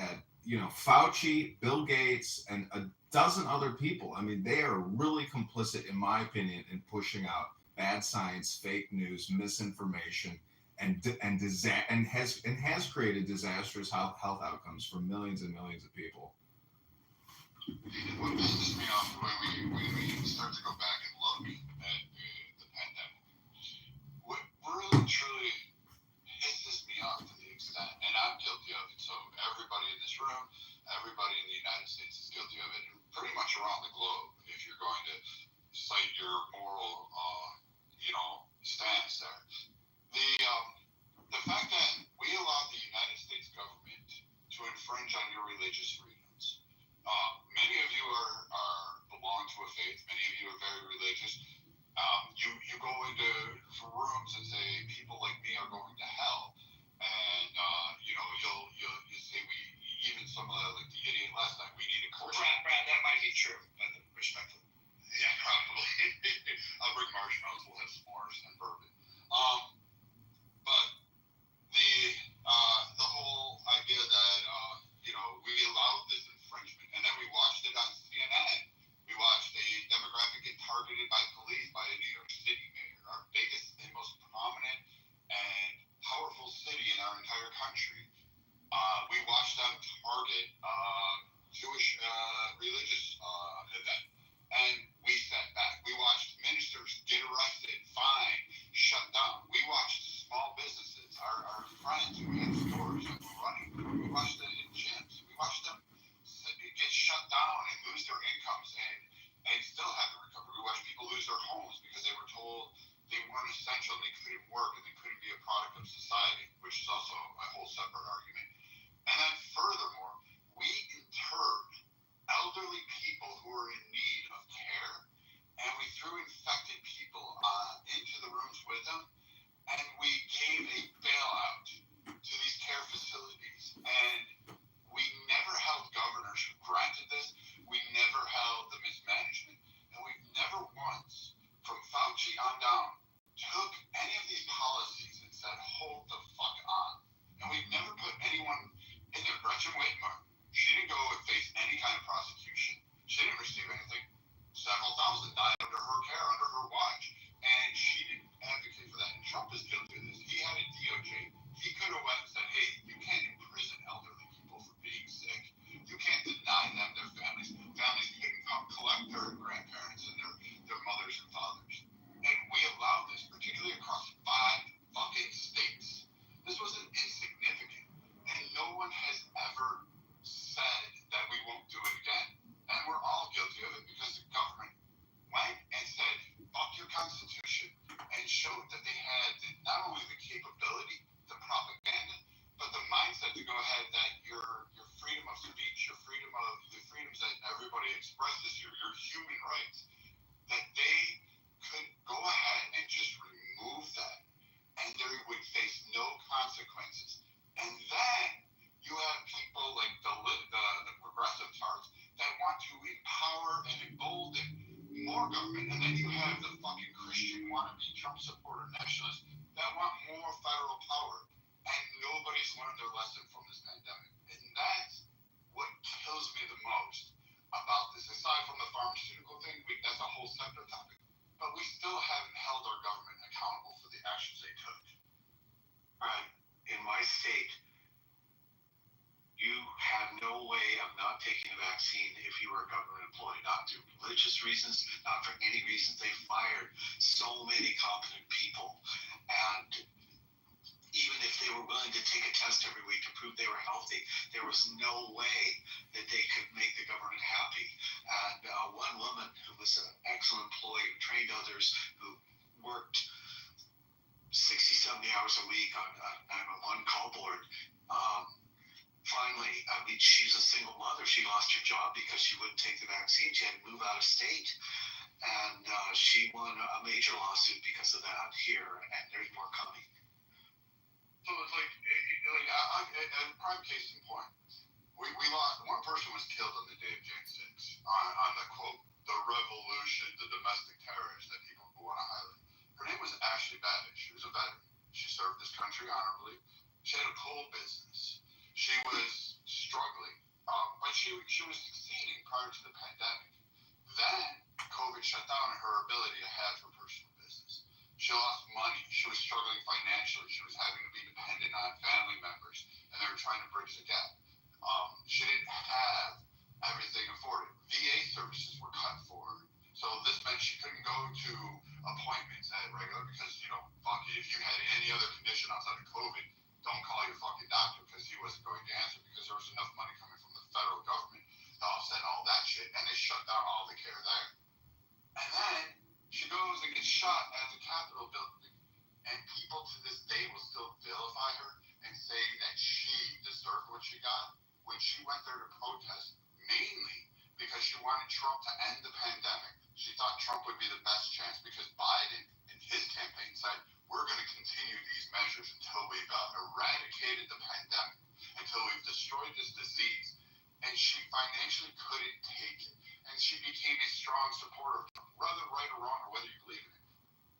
Fauci, Bill Gates, and a dozen other people, I mean, they are really complicit, in my opinion, in pushing out bad science, fake news, misinformation, and has created disastrous health outcomes for millions and millions of people. What pisses me off when we start to go back and look at the pandemic, what really truly pisses me off to the extent, and I'm guilty of it, so everybody in this room, everybody in the United States is guilty of it, and pretty much around the globe, if you're going to cite your moral, stance there. The fact that we allow the United States government to infringe on your religious freedoms. Many of you belong to a faith. Many of you are very religious. You go into rooms and say people like me are going to hell, and you'll say even some of like the idiot last night we need a court. Brad, that might be true. Respectfully. Yeah, probably. I'll bring marshmallows. We'll have s'mores and bourbon. But the whole idea that we allowed this infringement, and then we watched it on CNN. We watched a demographic get targeted by police by a New York City mayor, our biggest and most prominent and powerful city in our entire country. We watched them target Jewish religious event, and we sat back. We watched ministers get arrested, fined, shut down. We watched small businesses, our friends who had stores that were running. We watched it in gyms. We watched them get shut down and lose their incomes and still have to recover. We watched people lose their homes because they were told they weren't essential, they couldn't work, and they couldn't be a product of society, which is also a whole separate argument. And then furthermore, we interred elderly people who were in need of care, and we threw infected people into the rooms with them, and we gave a bailout to these care facilities. And we never held governors who granted this. We never held rights, that they could go ahead and just remove that, and they would face no consequences. And then you have people like the progressive tards that want to empower and embolden more government, and then you have the fucking Christian wannabe Trump supporter nationalists that want more federal power, and nobody's learned their lesson from this pandemic. And that's what kills me the most about this. Aside from the pharmaceutical thing, that's a whole separate topic. But we still haven't held our government accountable for the actions they took. Right. In my state, you have no way of not taking a vaccine if you are a government employee, not through religious reasons, not for any reasons. They fired so many competent people. And even if they were willing to take a test every week to prove they were healthy, there was no way that they could make the government happy. And one woman who was an excellent employee, who trained others, who worked 60, 70 hours a week on 911 call board, finally, I mean, she's a single mother. She lost her job because she wouldn't take the vaccine. She had to move out of state. And she won a major lawsuit because of that here, and there's more coming. So it's like a prime case in point. We lost, one person was killed on the day of Jan 6 on the quote, the revolution, the domestic terrorist that people want to highlight. Her name was Ashley Babbitt. She was a veteran. She served this country honorably. She had a coal business. She was struggling, but she was succeeding prior to the pandemic. Then COVID shut down her ability to have her personal business. She lost money. She was struggling financially. She was having to be dependent on family members, and they were trying to bridge the gap. She didn't have everything afforded. VA services were cut for her. So this meant she couldn't go to appointments at regular because, fuck it, if you had any other condition outside of COVID, don't call your fucking doctor because he wasn't going to answer because there was enough money coming from the federal government to offset all that shit, and they shut down all the care there. And then she goes and gets shot at the Capitol building, and people to this day will still vilify her and say that she deserved what she got when she went there to protest, mainly because she wanted Trump to end the pandemic. She thought Trump would be the best chance because Biden and his campaign said, we're going to continue these measures until we've eradicated the pandemic, until we've destroyed this disease. And she financially couldn't take it. And she became a strong supporter of Trump, whether right or wrong, or whether you believe in it.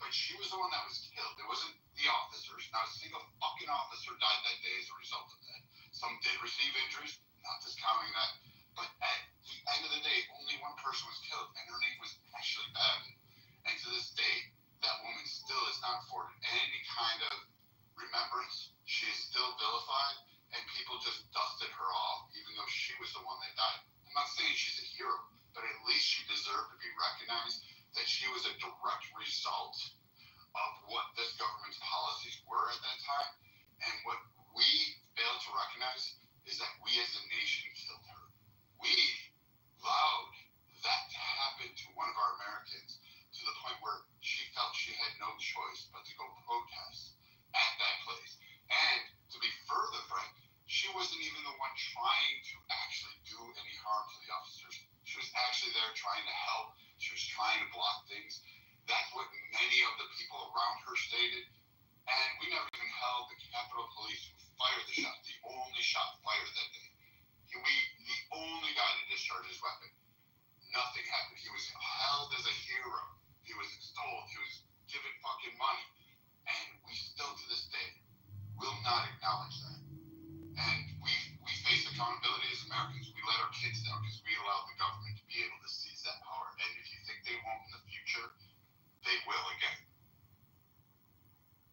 But she was the one that was killed. It wasn't the officers. Not a single fucking officer died that day as a result of that. Some did receive injuries, not discounting that. But at the end of the day, only one person was killed, and her name was Ashley Babbitt. And to this day, that woman still is not afforded any kind of remembrance. She is still vilified, and people just dusted her off, even though she was the one that died. I'm not saying she's a hero, but at least she deserved to be recognized that she was a direct result of what this government's policies were at that time. And what we failed to recognize is that we as a nation killed her. We allowed that to happen to one of our Americans to the point where she felt she had no choice but to go protest at that place. And to be further frank, she wasn't even the one trying to actually do any harm to the officers. She was actually there trying to help. She was trying to block things. That's what many of the people around her stated. And we never even held the Capitol Police who fired the shot, the only shot fired that day. The only guy to discharge his weapon. Nothing happened. He was held as a hero. He was extolled. He was given fucking money. And we still to this day will not acknowledge that. And we face accountability as Americans. We let our kids down because we allowed the government to be able to seize that power. And if you think they won't in the future, they will again.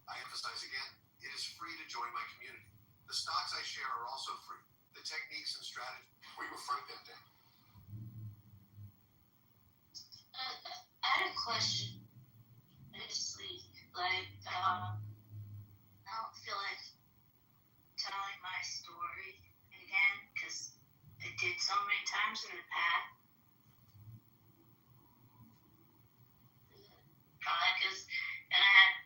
I emphasize again, it is free to join my community. The stocks I share are also free. The techniques and strategies. We were free that day. I had a question. Basically, I don't feel like telling my story again because I did so many times in the past. Because, and I had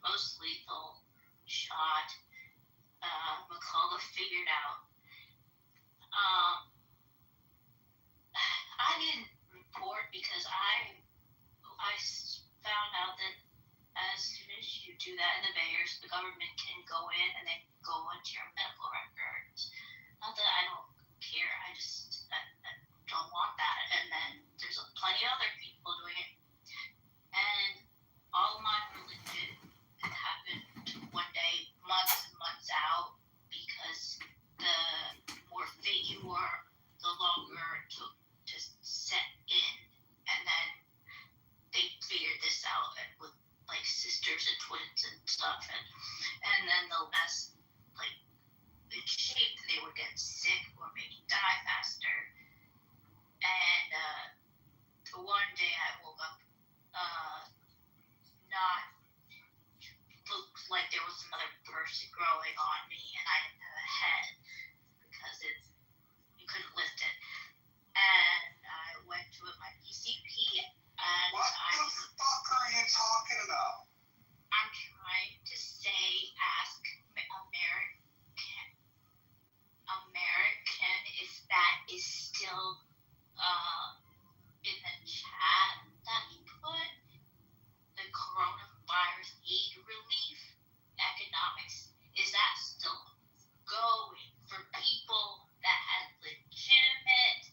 most lethal shot. McCullough figured out. because I found out that as soon as you do that in the Bayers, the government can go in and they go into your medical records. Not that I don't care, I just I don't want that. And then there's plenty of other people doing it. And all my religion happened one day, months and months out, because the more fit you were, the longer it took to set in. And then they figured this out with like sisters and twins and stuff, and then the less like in shape they would get sick or maybe die faster. And the one day I woke up, not looked like there was another person growing on me, and I didn't have a head because you couldn't lift it. And I went to my PCP, and What the fuck are you talking about? I'm trying to say, ask American if that is still in the chat that he put. The coronavirus aid relief economics, is that still going for people that had legitimate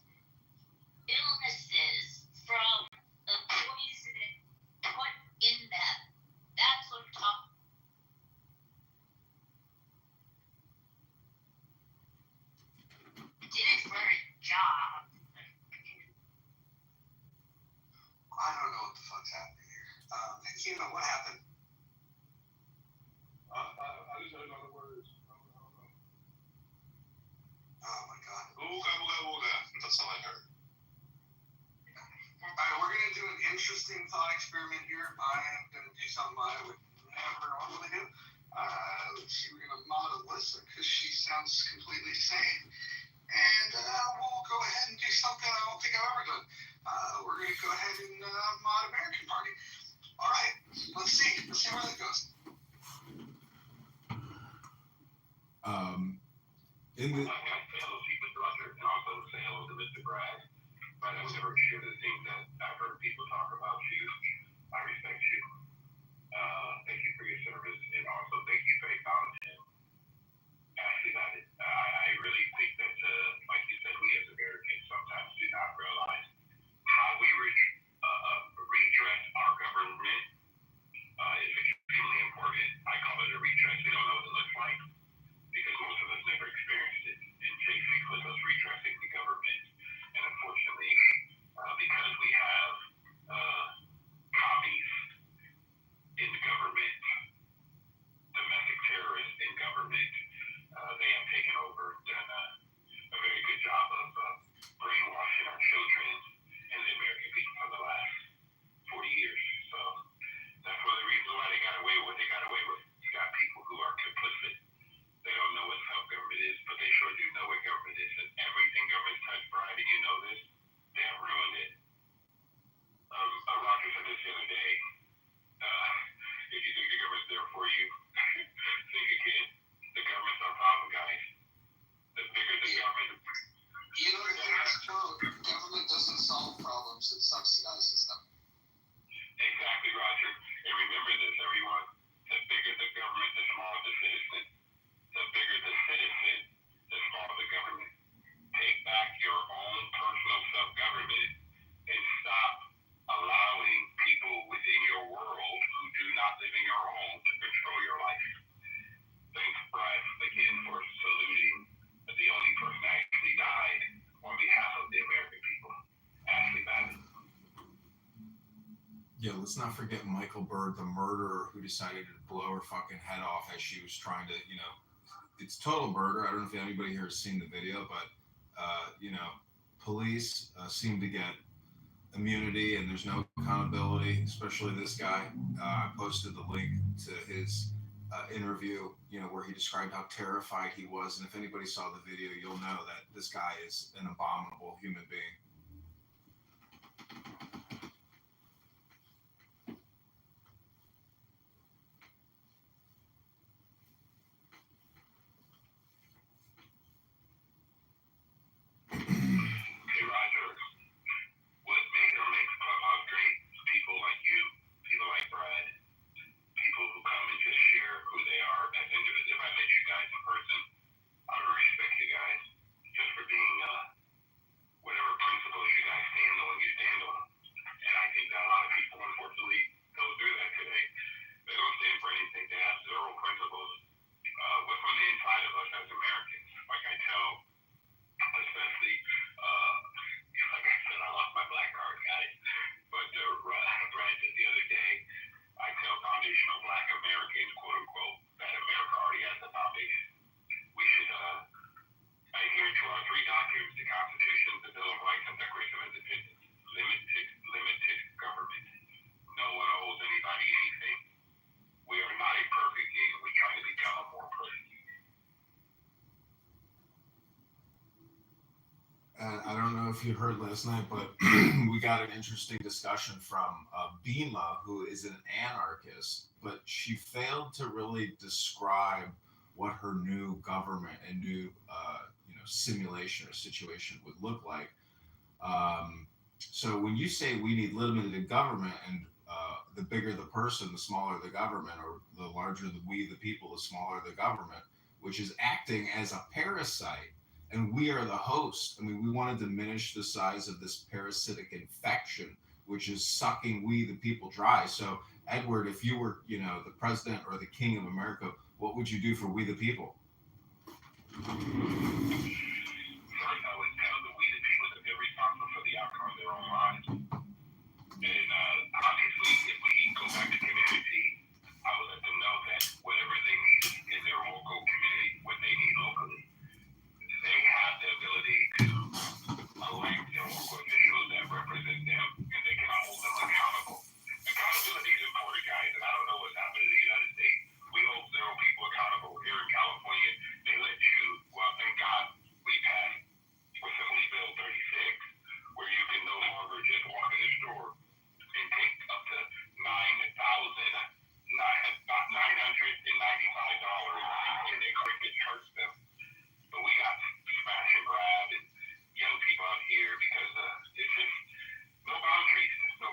illnesses from the poison put in them? That's what I'm talking. Did it for a job. I don't know what the fuck's happening here. What happened? I just heard other words. Oh my god. Ooga. That's all I heard. Alright, we're gonna do an interesting thought experiment here. I am gonna do something I would never normally do. Let's see, we're gonna mod Alyssa because she sounds completely sane. And we'll go ahead and do something I don't think I've ever done. We're gonna go ahead and mod American Party. Alright, let's see where that goes. In the Hello, Chief Mr. Roger, and also say hello to Mr. Bragg. I don't ever share the things that I've heard people talk about you. I respect you. Thank you for your service, and also thank you for acknowledging Ashley United. I really think that, like you said, we as Americans sometimes do not realize how we redress our government is extremely important. I call it a redress. We don't know what it looks like because most of us never experienced it. And J6 was us redressing the government. And unfortunately, because we have commies in the government, domestic terrorists in government, they have taken over, done a very good job of brainwashing our children and the American people for the last 40 years. So that's one of the reasons why they got away with what they got away with. You got people who are complicit. They don't know what self-government is, but they sure do know what government is. And everything government touched, Brian, and you know this, they have ruined it. Roger said this the other day. If you think the government's there for you, think again. The government's our problem, guys. The bigger the government, You know, that's true. Government doesn't solve problems, it subsidizes them. exactly, Roger. And remember this, everyone. The bigger the government, the smaller the citizen. The bigger the citizen, the smaller the government. Take back your own personal self-government and stop allowing people within your world who do not live in your home to control your life. Thanks, Brad, again for saluting the only person that actually died on behalf of the American people, Ashley Babbitt. Yeah, let's not forget Michael Bird, the murderer who decided to blow her fucking head off as she was trying to, it's total murder. I don't know if anybody here has seen the video, but, police seem to get immunity and there's no accountability, especially this guy. I posted the link to his interview, where he described how terrified he was. And if anybody saw the video, you'll know that this guy is an abominable human being. Hey, Roger, what made or makes if you heard last night, but we got an interesting discussion from Bima, who is an anarchist, but she failed to really describe what her new government and new, simulation or situation would look like. So when you say we need limited government and the bigger the person, the smaller the government, or the larger the we, the people, the smaller the government, which is acting as a parasite, and we are the host. I mean, we want to diminish the size of this parasitic infection, which is sucking we, the people, dry. So, Edward, if you were, the president or the king of America, what would you do for we, the people? First, I would tell the we the people that they're responsible for the outcome of their own lives. And obviously, if we go back to community, I would let them know that whatever they need in their local community, what they need locally, they have the ability to elect their local officials that represent them, and they can hold them accountable. Accountability is important, guys, and I don't know what's happening in the United States. We hold zero people accountable. Here in California, they let you, well, thank God, we passed Assembly Bill 36, where you can no longer just walk in the store and take up to $995 and they quickly charge them. But we got smash and grab and young people out here because it's just no boundaries. So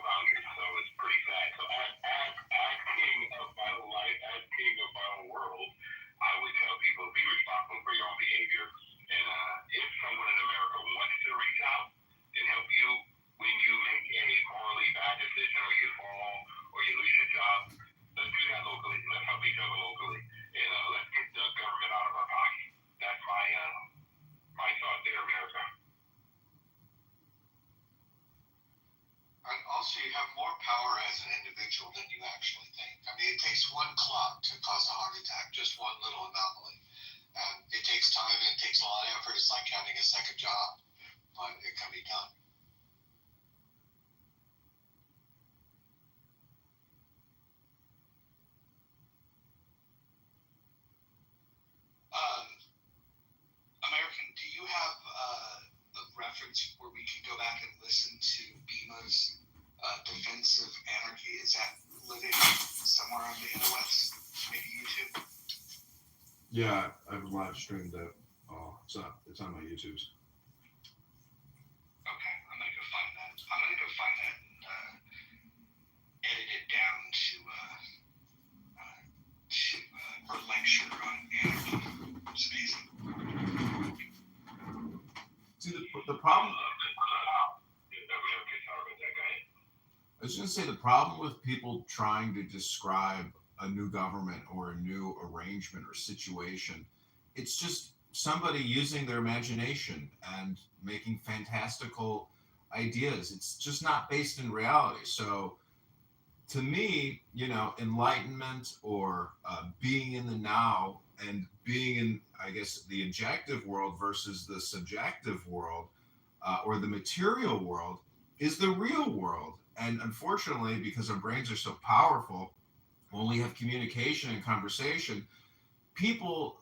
it's pretty sad. So as king of my own life, as king of my own world, I would tell people be responsible for your own behavior. And if someone in America wants to reach out and help you when you make a morally bad decision or you fall or you lose your job, let's do that locally. Let's help each other locally. And let's get the government out of our pocket. That's my thought there, America. And also, you have more power as an individual than you actually think. I mean, it takes one clock to cause a heart attack, just one little anomaly. And it takes time and it takes a lot of effort. It's like having a second job, but it can be done. American, do you have a reference where we can go back and listen to Bima's defense of anarchy? Is that living somewhere on the interwebs? Maybe YouTube? Yeah, I've live streamed it. It's on my YouTube's. Okay, I'm gonna go find that. And edit it down to her lecture on anarchy. It's amazing. See, the problem. I was going to say the problem with people trying to describe a new government or a new arrangement or situation, it's just somebody using their imagination and making fantastical ideas. It's just not based in reality. So to me, enlightenment or being in the now and being in, I guess, the objective world versus the subjective world or the material world is the real world. And unfortunately, because our brains are so powerful, when we have communication and conversation, people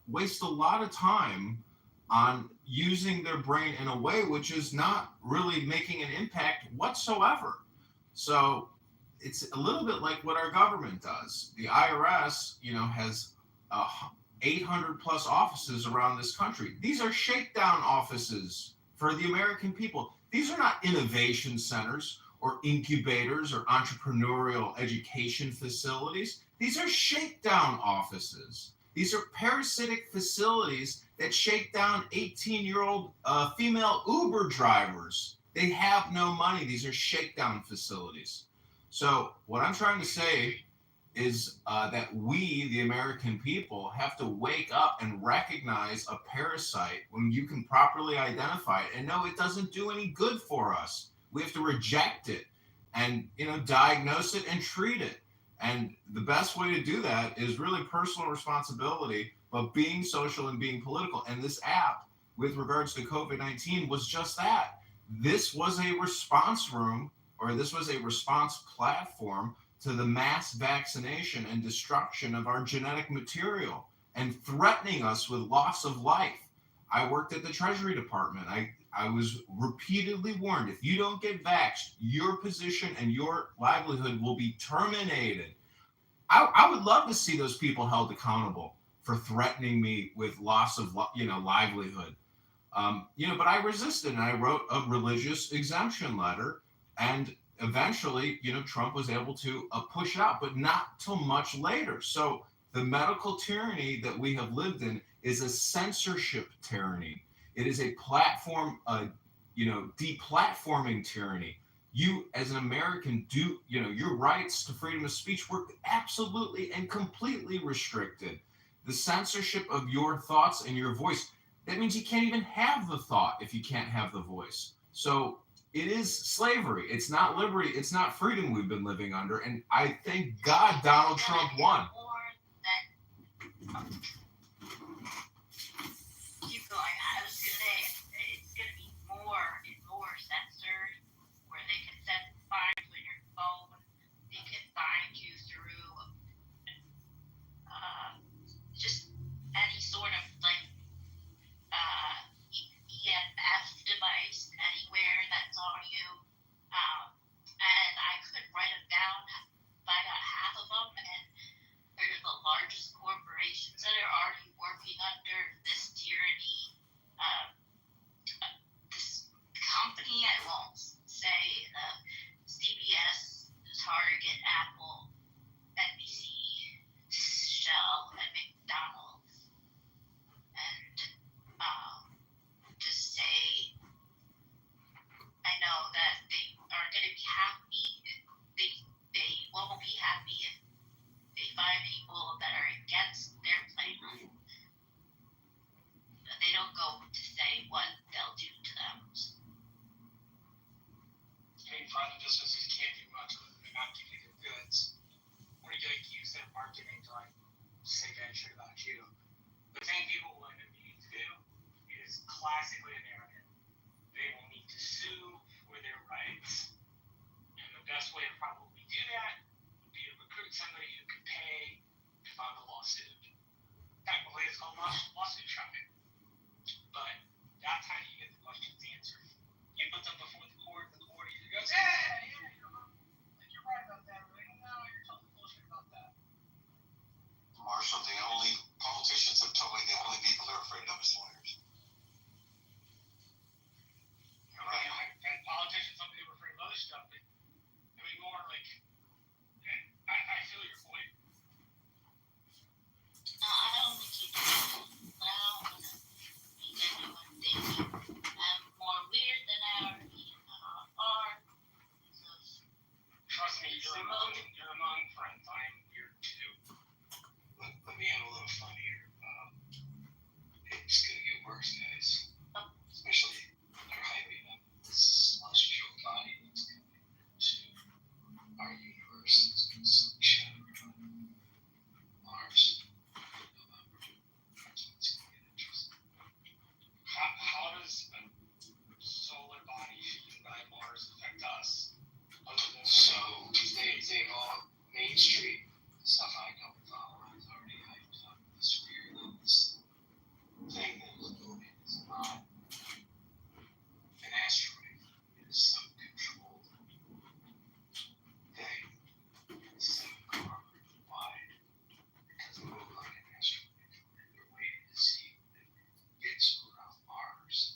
waste a lot of time on using their brain in a way which is not really making an impact whatsoever. So it's a little bit like what our government does. The IRS, has 800 plus offices around this country. These are shakedown offices for the American people. These are not innovation centers or incubators or entrepreneurial education facilities. These are shakedown offices. These are parasitic facilities that shake down 18-year-old female Uber drivers. They have no money. These are shakedown facilities. So what I'm trying to say is that we, the American people, have to wake up and recognize a parasite when you can properly identify it and know it doesn't do any good for us. We have to reject it and, diagnose it and treat it. And the best way to do that is really personal responsibility, but being social and being political. And this app, with regards to COVID-19, was just that. This was a response room, or this was a response platform to the mass vaccination and destruction of our genetic material and threatening us with loss of life. I worked at the Treasury Department. I I was repeatedly warned, if you don't get vaxxed, your position and your livelihood will be terminated. I would love to see those people held accountable for threatening me with loss of livelihood. But I resisted, and I wrote a religious exemption letter, and eventually, Trump was able to push it out, but not till much later. So the medical tyranny that we have lived in is a censorship tyranny. It is a platform, deplatforming tyranny. You, as an American, your rights to freedom of speech were absolutely and completely restricted. The censorship of your thoughts and your voice, that means you can't even have the thought if you can't have the voice. So it is slavery. It's not liberty. It's not freedom we've been living under. And I thank God Donald Trump won. Keep going. I was gonna say it's gonna be more and more censored, where they can set fines on your phone. They can find you through just any sort of EMF device anywhere that's on you. And I could write them down, find out half of them, and they're the largest corporations that are already working under this tyranny. This company, I won't say, CBS, Target, Apple, NBC, Shell, and McDonald's. And to say, I know that they aren't going to be happy. They won't be happy if they find people that are against their plan. They don't go to say what they'll do to them. I mean, private businesses can't do much other than not give you their goods. Or you like use their marketing to say bad shit about you. The thing people will end up needing to do is classically American. They will need to sue for their rights. And the best way to probably do that would be to recruit somebody who could pay to file a lawsuit. Technically, it's called lawsuit shopping. But that's how you get the questions answered. You put them before the court either goes, hey, you're right about that, right? No, you're totally bullshit about that. Marshall, politicians have told me the only people they're afraid of is lawyers. You're right. And politicians, some people are afraid of other stuff, but I mean, more like, I feel your point. I only keep it loud and be doing one thing. I'm more weird than I already are. Trust me, you're among friends. I am weird too. Let me have a little fun here. It's gonna get worse, guys. Especially when they're hyping up this celestial body that's coming into our universe. It's gonna sunshine around Mars in November. That's when it's gonna get interesting. How does a solar body shooting by Mars affect us? So they all Main Street stuff I know is already hyped up. This fear that this thing that is moving is not an asteroid. It is some controlled thing. It's 7 kilometers wide. It doesn't look like an asteroid. They're waiting to see if it gets around Mars.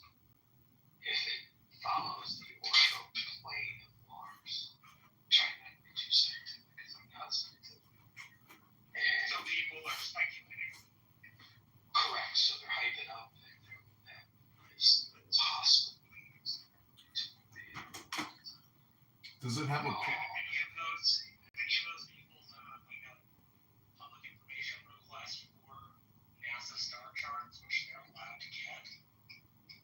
If it follows the orbital plane of Mars. Trying not to be too scientific because I'm not scientific. And So people are speculating. correct, so they're hyping up that it's hostile beings. Does it have a? Any of those people's public information requests for NASA star charts, which they're allowed to get?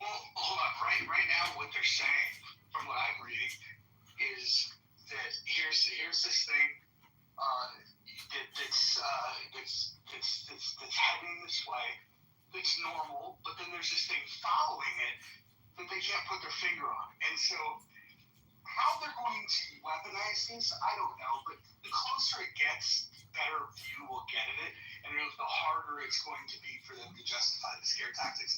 Well, hold on. Right now, what they're saying, from what I'm reading, is that here's this thing that's heading this way, that's normal, but then there's this thing following it that they can't put their finger on. And so, how they're going to weaponize this, I don't know. But the closer it gets, the better view we'll get at it, and the harder it's going to be for them to justify the scare tactics.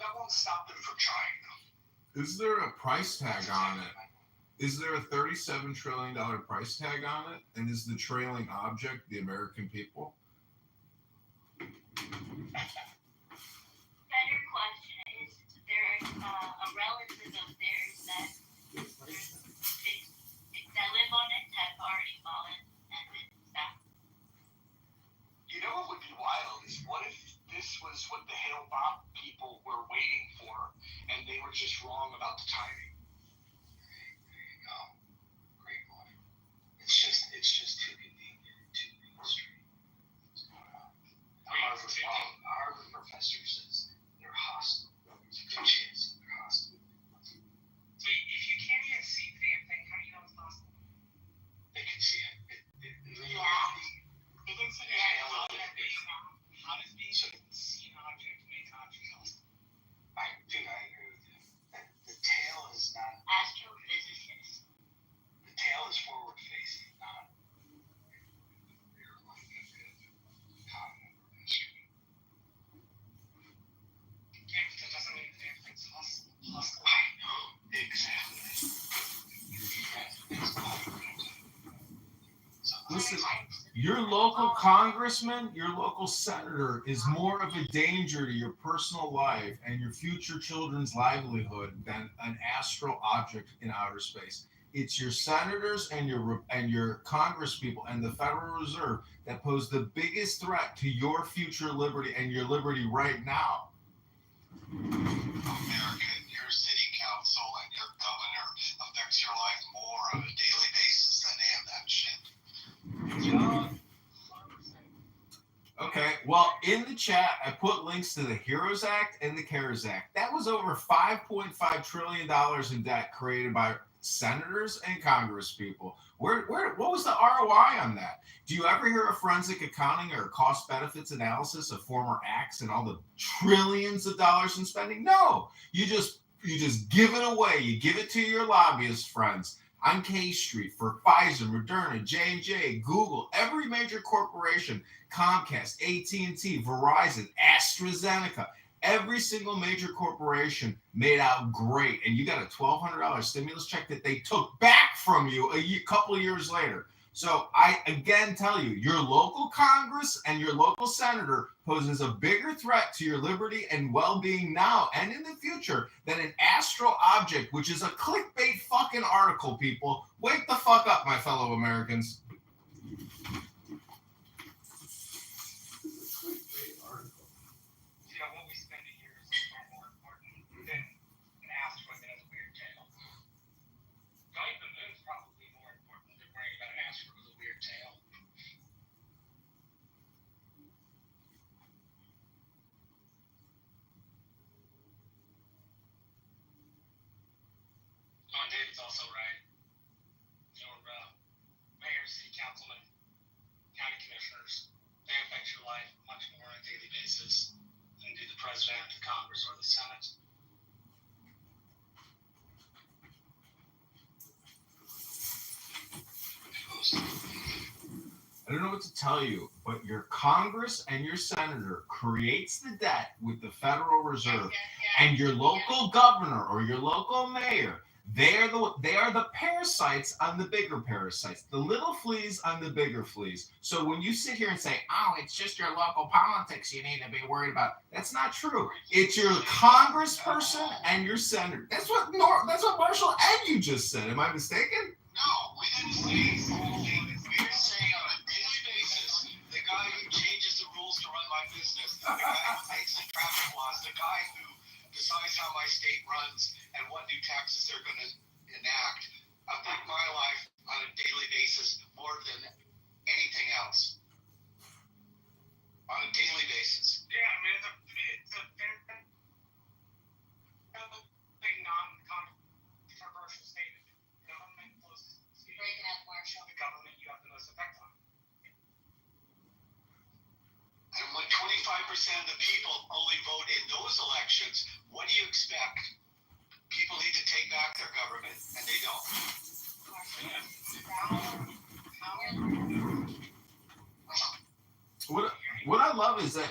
That won't stop them from trying, though. Is there a price tag on it? Is there a $37 trillion price tag on it? And is the trailing object the American people? Better question is there a relative of theirs that live on it have already fallen and been back? You know what would be wild is what if this was what the Hail Bob people were waiting for, and they were just wrong about the timing? There you go. Great point. It's just too convenient, too mainstream. What's going on? A Harvard professor says they're hostile. There's a good chance that they're hostile. So if you can't even see the damn thing, how do you know it's possible? They can see it. Yeah. They can see that. How does being able to see an object make an object hostile? I agree with you. The tail is not. Astrophysicists. The tail is forward facing, not. They're like a continental history. Yeah, but that doesn't mean the damn thing's hostile. I know exactly. It's called. Listen, your local congressman, your local senator is more of a danger to your personal life and your future children's livelihood than an astral object in outer space. It's your senators and your congresspeople and the Federal Reserve that pose the biggest threat to your future liberty and your liberty right now. American, your city council and your governor affects your life more on a daily basis than any of that shit. Okay, well, in the chat, I put links to the HEROES Act and the CARES Act. That was over $5.5 trillion in debt created by senators and congresspeople. What was the ROI on that? Do you ever hear a forensic accounting or cost benefits analysis of former acts and all the trillions of dollars in spending? No, you just give it away. You give it to your lobbyist friends. On K Street for Pfizer, Moderna, J&J, Google, every major corporation, Comcast, AT&T, Verizon, AstraZeneca, every single major corporation made out great. And you got a $1,200 stimulus check that they took back from you a couple of years later. So I again tell you, your local Congress and your local senator poses a bigger threat to your liberty and well-being now and in the future than an astral object, which is a clickbait fucking article, people. Wake the fuck up, my fellow Americans. Yeah, what we spend a year is far more important than an astronaut that has a weird tail. Going to the moon is probably more important than worrying about an astronaut with a weird tail. Oh, and David's also right. Your mayors, city councilmen, county commissioners, they affect your life much more on a daily basis than do the president, the Congress, or the Senate. I don't know what to tell you, but your Congress and your senator creates the debt with the Federal Reserve, and your local governor or your local mayor, they are the parasites on the bigger parasites, the little fleas on the bigger fleas. So when you sit here and say, "Oh, it's just your local politics you need to be worried about," that's not true. It's your congressperson and your senator. That's what Marshall and you just said. Am I mistaken? No, we didn't say anything. We were saying on a daily basis, the guy who changes the rules to run my business, the guy who makes the traffic laws, the guy who decides how my state runs and what new taxes they're going to enact, affect my life on a daily basis more than anything else. On a daily basis. Yeah, I mean, it's a very big non-controversial statement. Government closest to Breaking up, Marshall. the government you have the most effect on. And when 25% of the people only vote in those elections, what do you expect? People need to take back their government, and they don't. What I love is that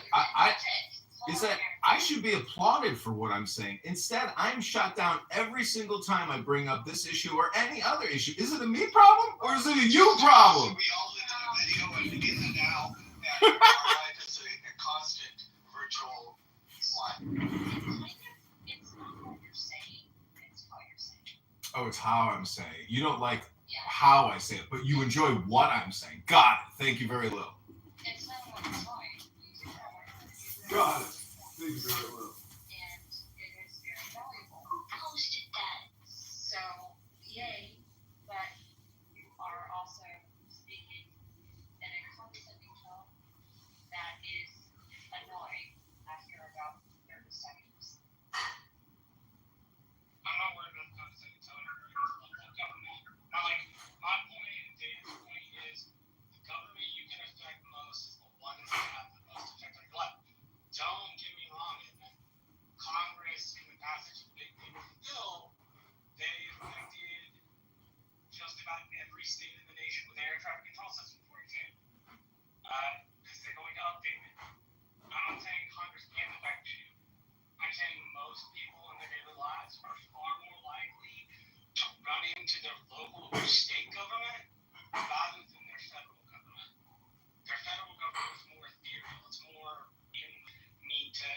I should be applauded for what I'm saying. Instead, I'm shot down every single time I bring up this issue or any other issue. Is it a me problem or is it a you problem? We all live in a video and in the now, and our life is a constant virtual slide. It's not what you're saying, it's how you're saying. Oh, it's how I'm saying. You don't like Yeah. how I say it, but you enjoy what I'm saying. Got it. Thank you very little. It's not what it's like. You do that when Got it. Thank you very little. and it is very valuable. Who posted that? So, yay, but you are also speaking in a condescending tone that is annoying after about 30 seconds. I'm not worried about the condescending tone or local government. My point and Dave's point is the government you can affect most is the one that have the most effect on your life. Don't get me wrong, Congress, in the passage of the Big Beautiful Bill, they affected just about every state in the nation with air traffic control system, for example, because they're going to update it. I'm not saying Congress can't affect you. I'm saying most people in their daily lives are far more likely to run into their local or state government rather than their federal government. Their federal government is more ethereal. It's more in need to,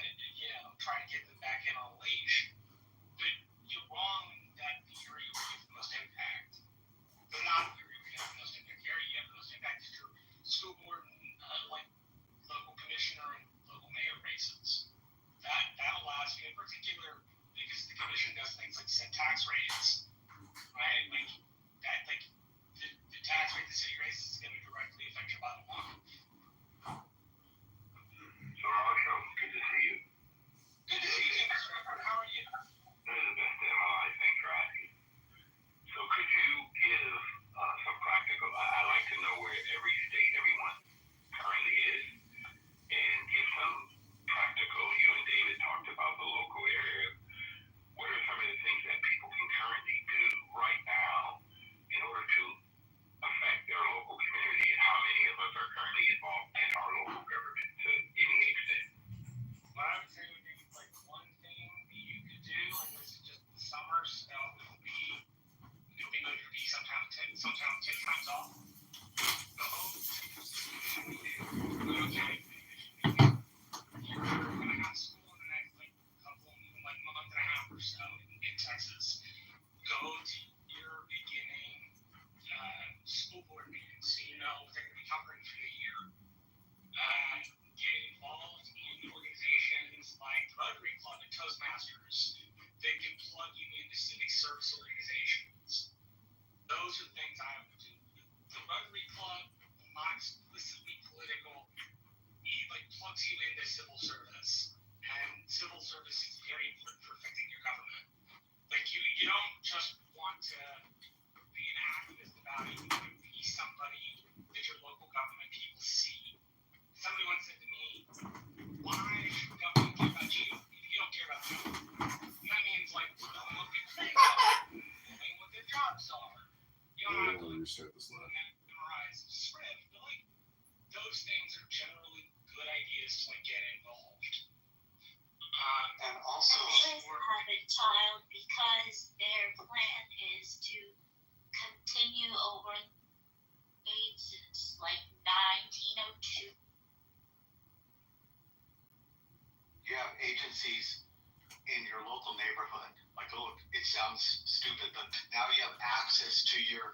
try to get them back in on a leash. But you're wrong that the area where you have the most impact. But not the area where you have the most impact. The area you have the most impact is your school board and local commissioner and local mayor races. That allows you, in particular, because the commission does things like set tax rates, right? The tax rate the city raises is going to directly affect your bottom line. So, Marshall, good to see you. Good to see you, Mr. Redford. How are you? This is the best day of my life. Thanks for asking. So, could you give some practical? I like to know where every state, everyone currently is, and give some practical. You and David talked about the local area. What are some of the things that people can currently do right now in order to affect their local community? And how many of us are currently involved in our local government to any extent? What I would say would be one thing that you could do, and this is just the summer, so it'll be good for you sometimes 10 times off. You're coming out of school in the next month and a half or so in Texas. Go to your beginning school board meetings so you know what they're going to be covering for the year. Get involved in organizations like the Rotary Club and Toastmasters that can plug you into civic service organizations. Those are things I would do. The Rotary Club, not explicitly political, plugs you into civil service. And civil service is very important for affecting your government. You don't just want to be an activist about it, you want to be somebody that your local government people see. Somebody once said to me, why should the government care about you? You don't care about them. That means what people think about them, what their jobs are. You don't have to memorize the script, but those things are generally good ideas to get involved. And also, Have a child because their plan is to continue over age since 1902. You have agencies in your local neighborhood. Look, it sounds stupid, but now you have access to your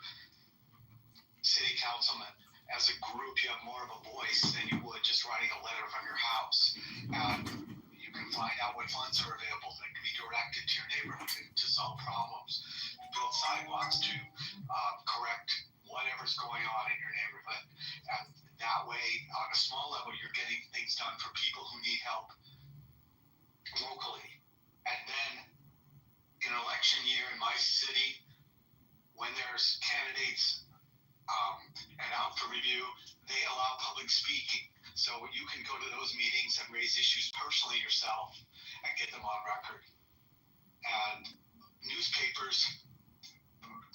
city councilman. As a group, you have more of a voice than you would just writing a letter from your house. And you can find out what funds are available that can be directed to your neighborhood to solve problems, to build sidewalks, to correct whatever's going on in your neighborhood. And that way, on a small level, you're getting things done for people who need help locally. And then in election year in my city, when there's candidates and out for review, they allow public speaking. So you can go to those meetings and raise issues personally yourself and get them on record. And newspapers,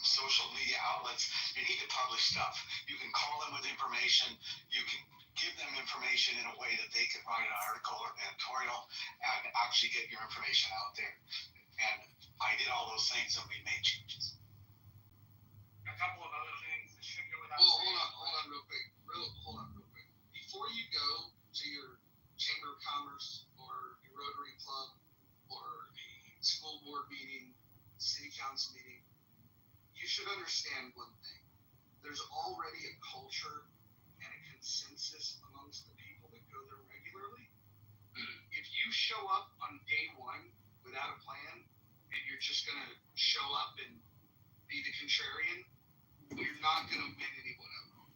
social media outlets, they need to publish stuff. You can call them with information. You can give them information in a way that they can write an article or editorial and actually get your information out there. And I did all those things and we made changes. A couple of other things that should go without Well, saying. hold on real quick. Before you go to your Chamber of Commerce or your Rotary Club or a school board meeting, city council meeting, you should understand one thing. There's already a culture and a consensus amongst the people that go there regularly. If you show up on day one without a plan and you're just going to show up and be the contrarian, you're not going to win anyone over.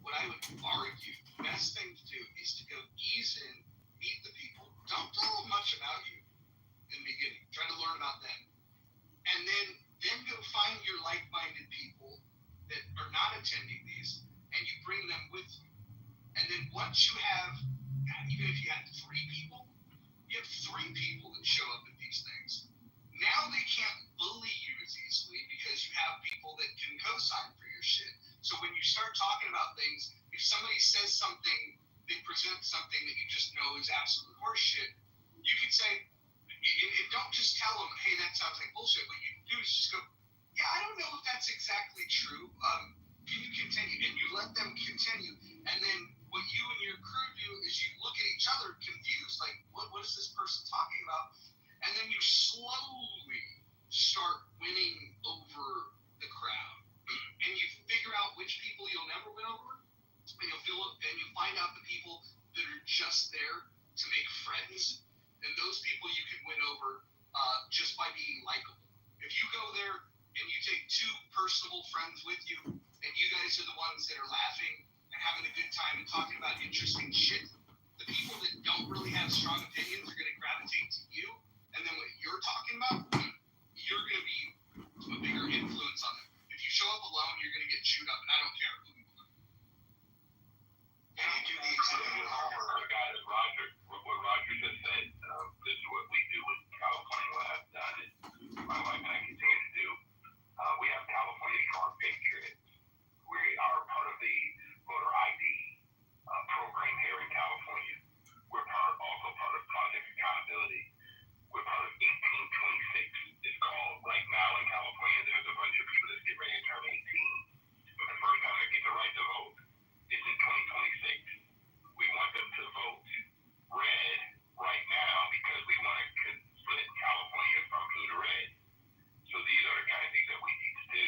What I would argue, the best thing to do is to go ease in, meet the people. Don't tell them much about you in the beginning. Try to learn about them. And then go find your like-minded people that are not attending these, and you bring them with you. And then once you have, even if you have 3 people, you have 3 people that show up at these things. Now they can't bully you as easily because you have people that can co-sign for your shit. So when you start talking about things, if somebody says something, they present something that you just know is absolute horseshit, you can say, and don't just tell them, hey, that sounds like bullshit. What you can do is just go, yeah, I don't know if that's exactly true. Can you continue? And you let them continue. And then what you and your crew do is you look at each other confused, like, what is this person talking about? And then you slowly start winning over the crowd. And you figure out which people you'll never win over. And you find out the people that are just there to make friends. And those people you can win over just by being likable. If you go there and you take 2 personable friends with you, and you guys are the ones that are laughing and having a good time and talking about interesting shit, the people that don't really have strong opinions are going to gravitate to you. And then what you're talking about, you're going to be a bigger influence on them. If you show up alone, you're going to get chewed up, and I don't care who you are. And you do need to do your homework. What Roger just said, this is what we do in California, what I've done, and my wife and I continue to do. We have California Strong Patriots. We are part of the voter ID program here in California. We're also part of Project Accountability. We're part of 1826. It's called. Right now in California, there's a bunch of people that get ready to turn 18. But the first time they get the right to vote is in 2026. We want them to vote red right now because we want to split California from blue to red. So these are the kind of things that we need to do.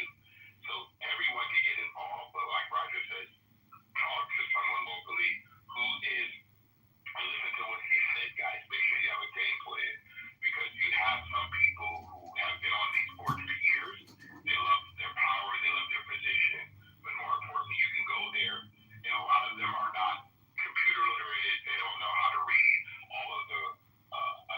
So everyone can get involved, but like Roger says, talk to someone locally who is, and listen to what he said, guys. Make sure you have a game plan because you have some people who have been on these boards for years. They love their power, they love their position, but more importantly, you can go there, and a lot of them are not computer literate. They don't know how to read all of the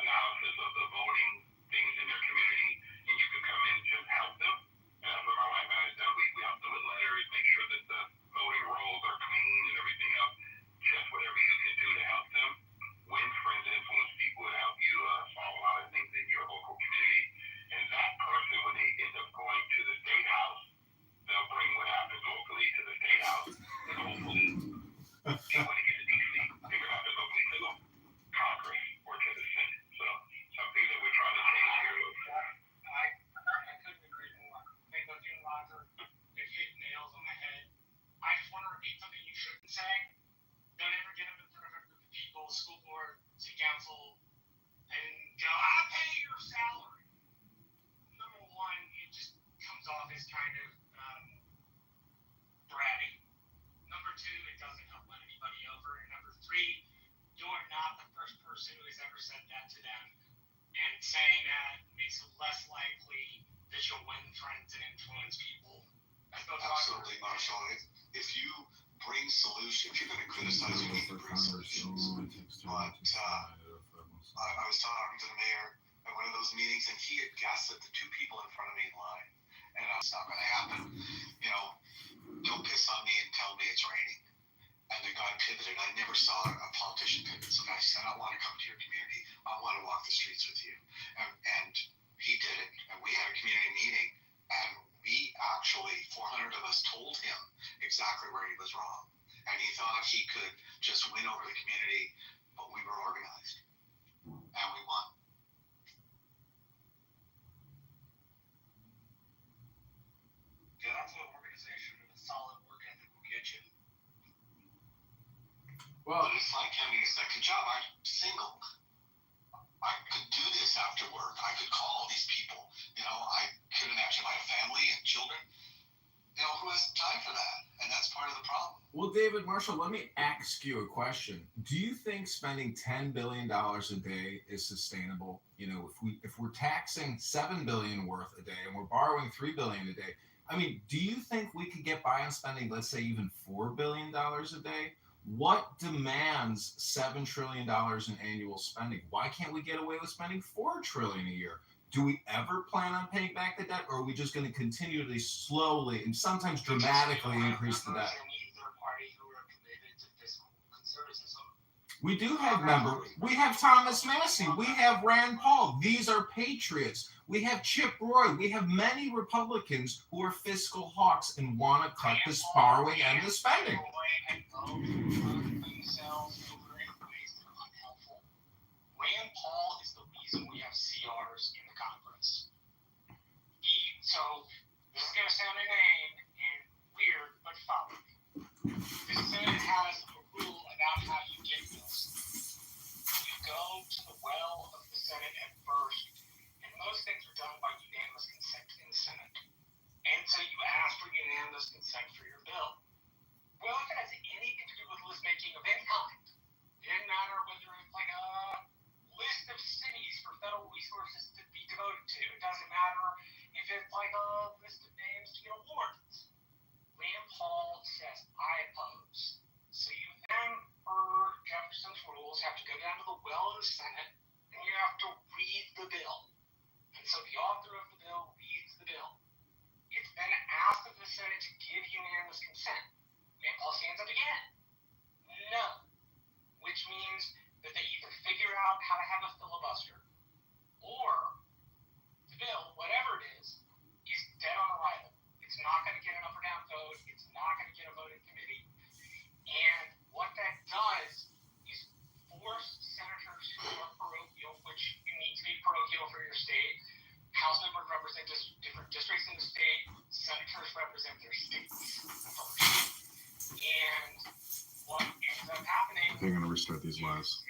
analysis of the voting things in their community, and you can come in and just help them. And that's what my wife and I have done. We help them with letters, make sure that the voting rolls are clean and everything else. Just whatever you can do to help them. Win friends and influence people to help you solve a lot of things in your local community. And that person, when they end up going to the state house, they'll bring what happens locally to the state house, and hopefully, when it gets to DC, they can have it locally to the Congress or to the Senate. So something that we're trying to change here. I couldn't agree more. I think those you and Roger, they've hit nails on the head. I just want to repeat something you shouldn't say. Don't ever get up in front of a group of people, school board, city council, and go, I'll pay your salary. Number one, it just comes off as kind of bratty. Number two, it doesn't help win anybody over. And number three, you're not the first person who has ever said that to them. And saying that makes it less likely that you'll win friends and influence people. Absolutely, Marshall. If you bring solutions, if you're going to criticize, you need to bring solutions. But I was talking to the mayor at one of those meetings, and he had guessed that the 2 people in front of me in line, and it's not going to happen. You know, don't piss on me and tell me it's raining. And the guy pivoted. I never saw a politician pivot. So the guy said, I want to come to your community. I want to walk the streets with you. And he did it. And we had a community meeting, and we actually, 400 of us told him exactly where he was wrong. And he thought he could just win over the community, but we were organized. And we won. Well, but it's like having a second job. I'm single. I could do this after work. I could call these people. You know, I could imagine my family and children. You know, who has time for that? And that's part of the problem. Well, David Marshall, let me ask you a question. Do you think spending $10 billion a day is sustainable? You know, if we're taxing $7 billion worth a day and we're borrowing $3 billion a day, I mean, do you think we could get by on spending, let's say, even $4 billion a day? What demands $7 trillion in annual spending? Why can't we get away with spending $4 trillion a year? Do we ever plan on paying back the debt, or are we just going to continually, slowly, and sometimes dramatically increase the debt? We do have members. We have Thomas Massey. We have Rand Paul. These are patriots. We have Chip Roy. We have many Republicans who are fiscal hawks and want to cut this borrowing and the spending. Rand Paul is the reason we have CRs in the Congress. So this is going to sound inane and weird, but follow me. The Senate has a rule about how you get bills. You go to the well of the Senate at first, and most things are done by unanimous consent in the Senate. And so you ask for unanimous consent for your bill. Well, if it has anything to do with list making of any kind, it doesn't matter whether it's like a list of cities for federal resources to be devoted to. It doesn't matter if it's like a list of names to get awards. Rand Paul says, I oppose. So you then, per Jefferson's rules, have to go down to the well of the Senate and you have to read the bill. And so the author of the bill reads the bill. It's then asked of the Senate to give unanimous consent. Rand Paul stands up again. No. Which means that they either figure out how to have a filibuster, or the bill, whatever it is dead on arrival. It's not going to get an up or down vote. It's not going to get a vote in committee. And what that does is force senators who are parochial, which you need to be parochial for your state. House members represent different districts in the state. Senators represent their states first. And what ends up happening... They're going to restart these lives.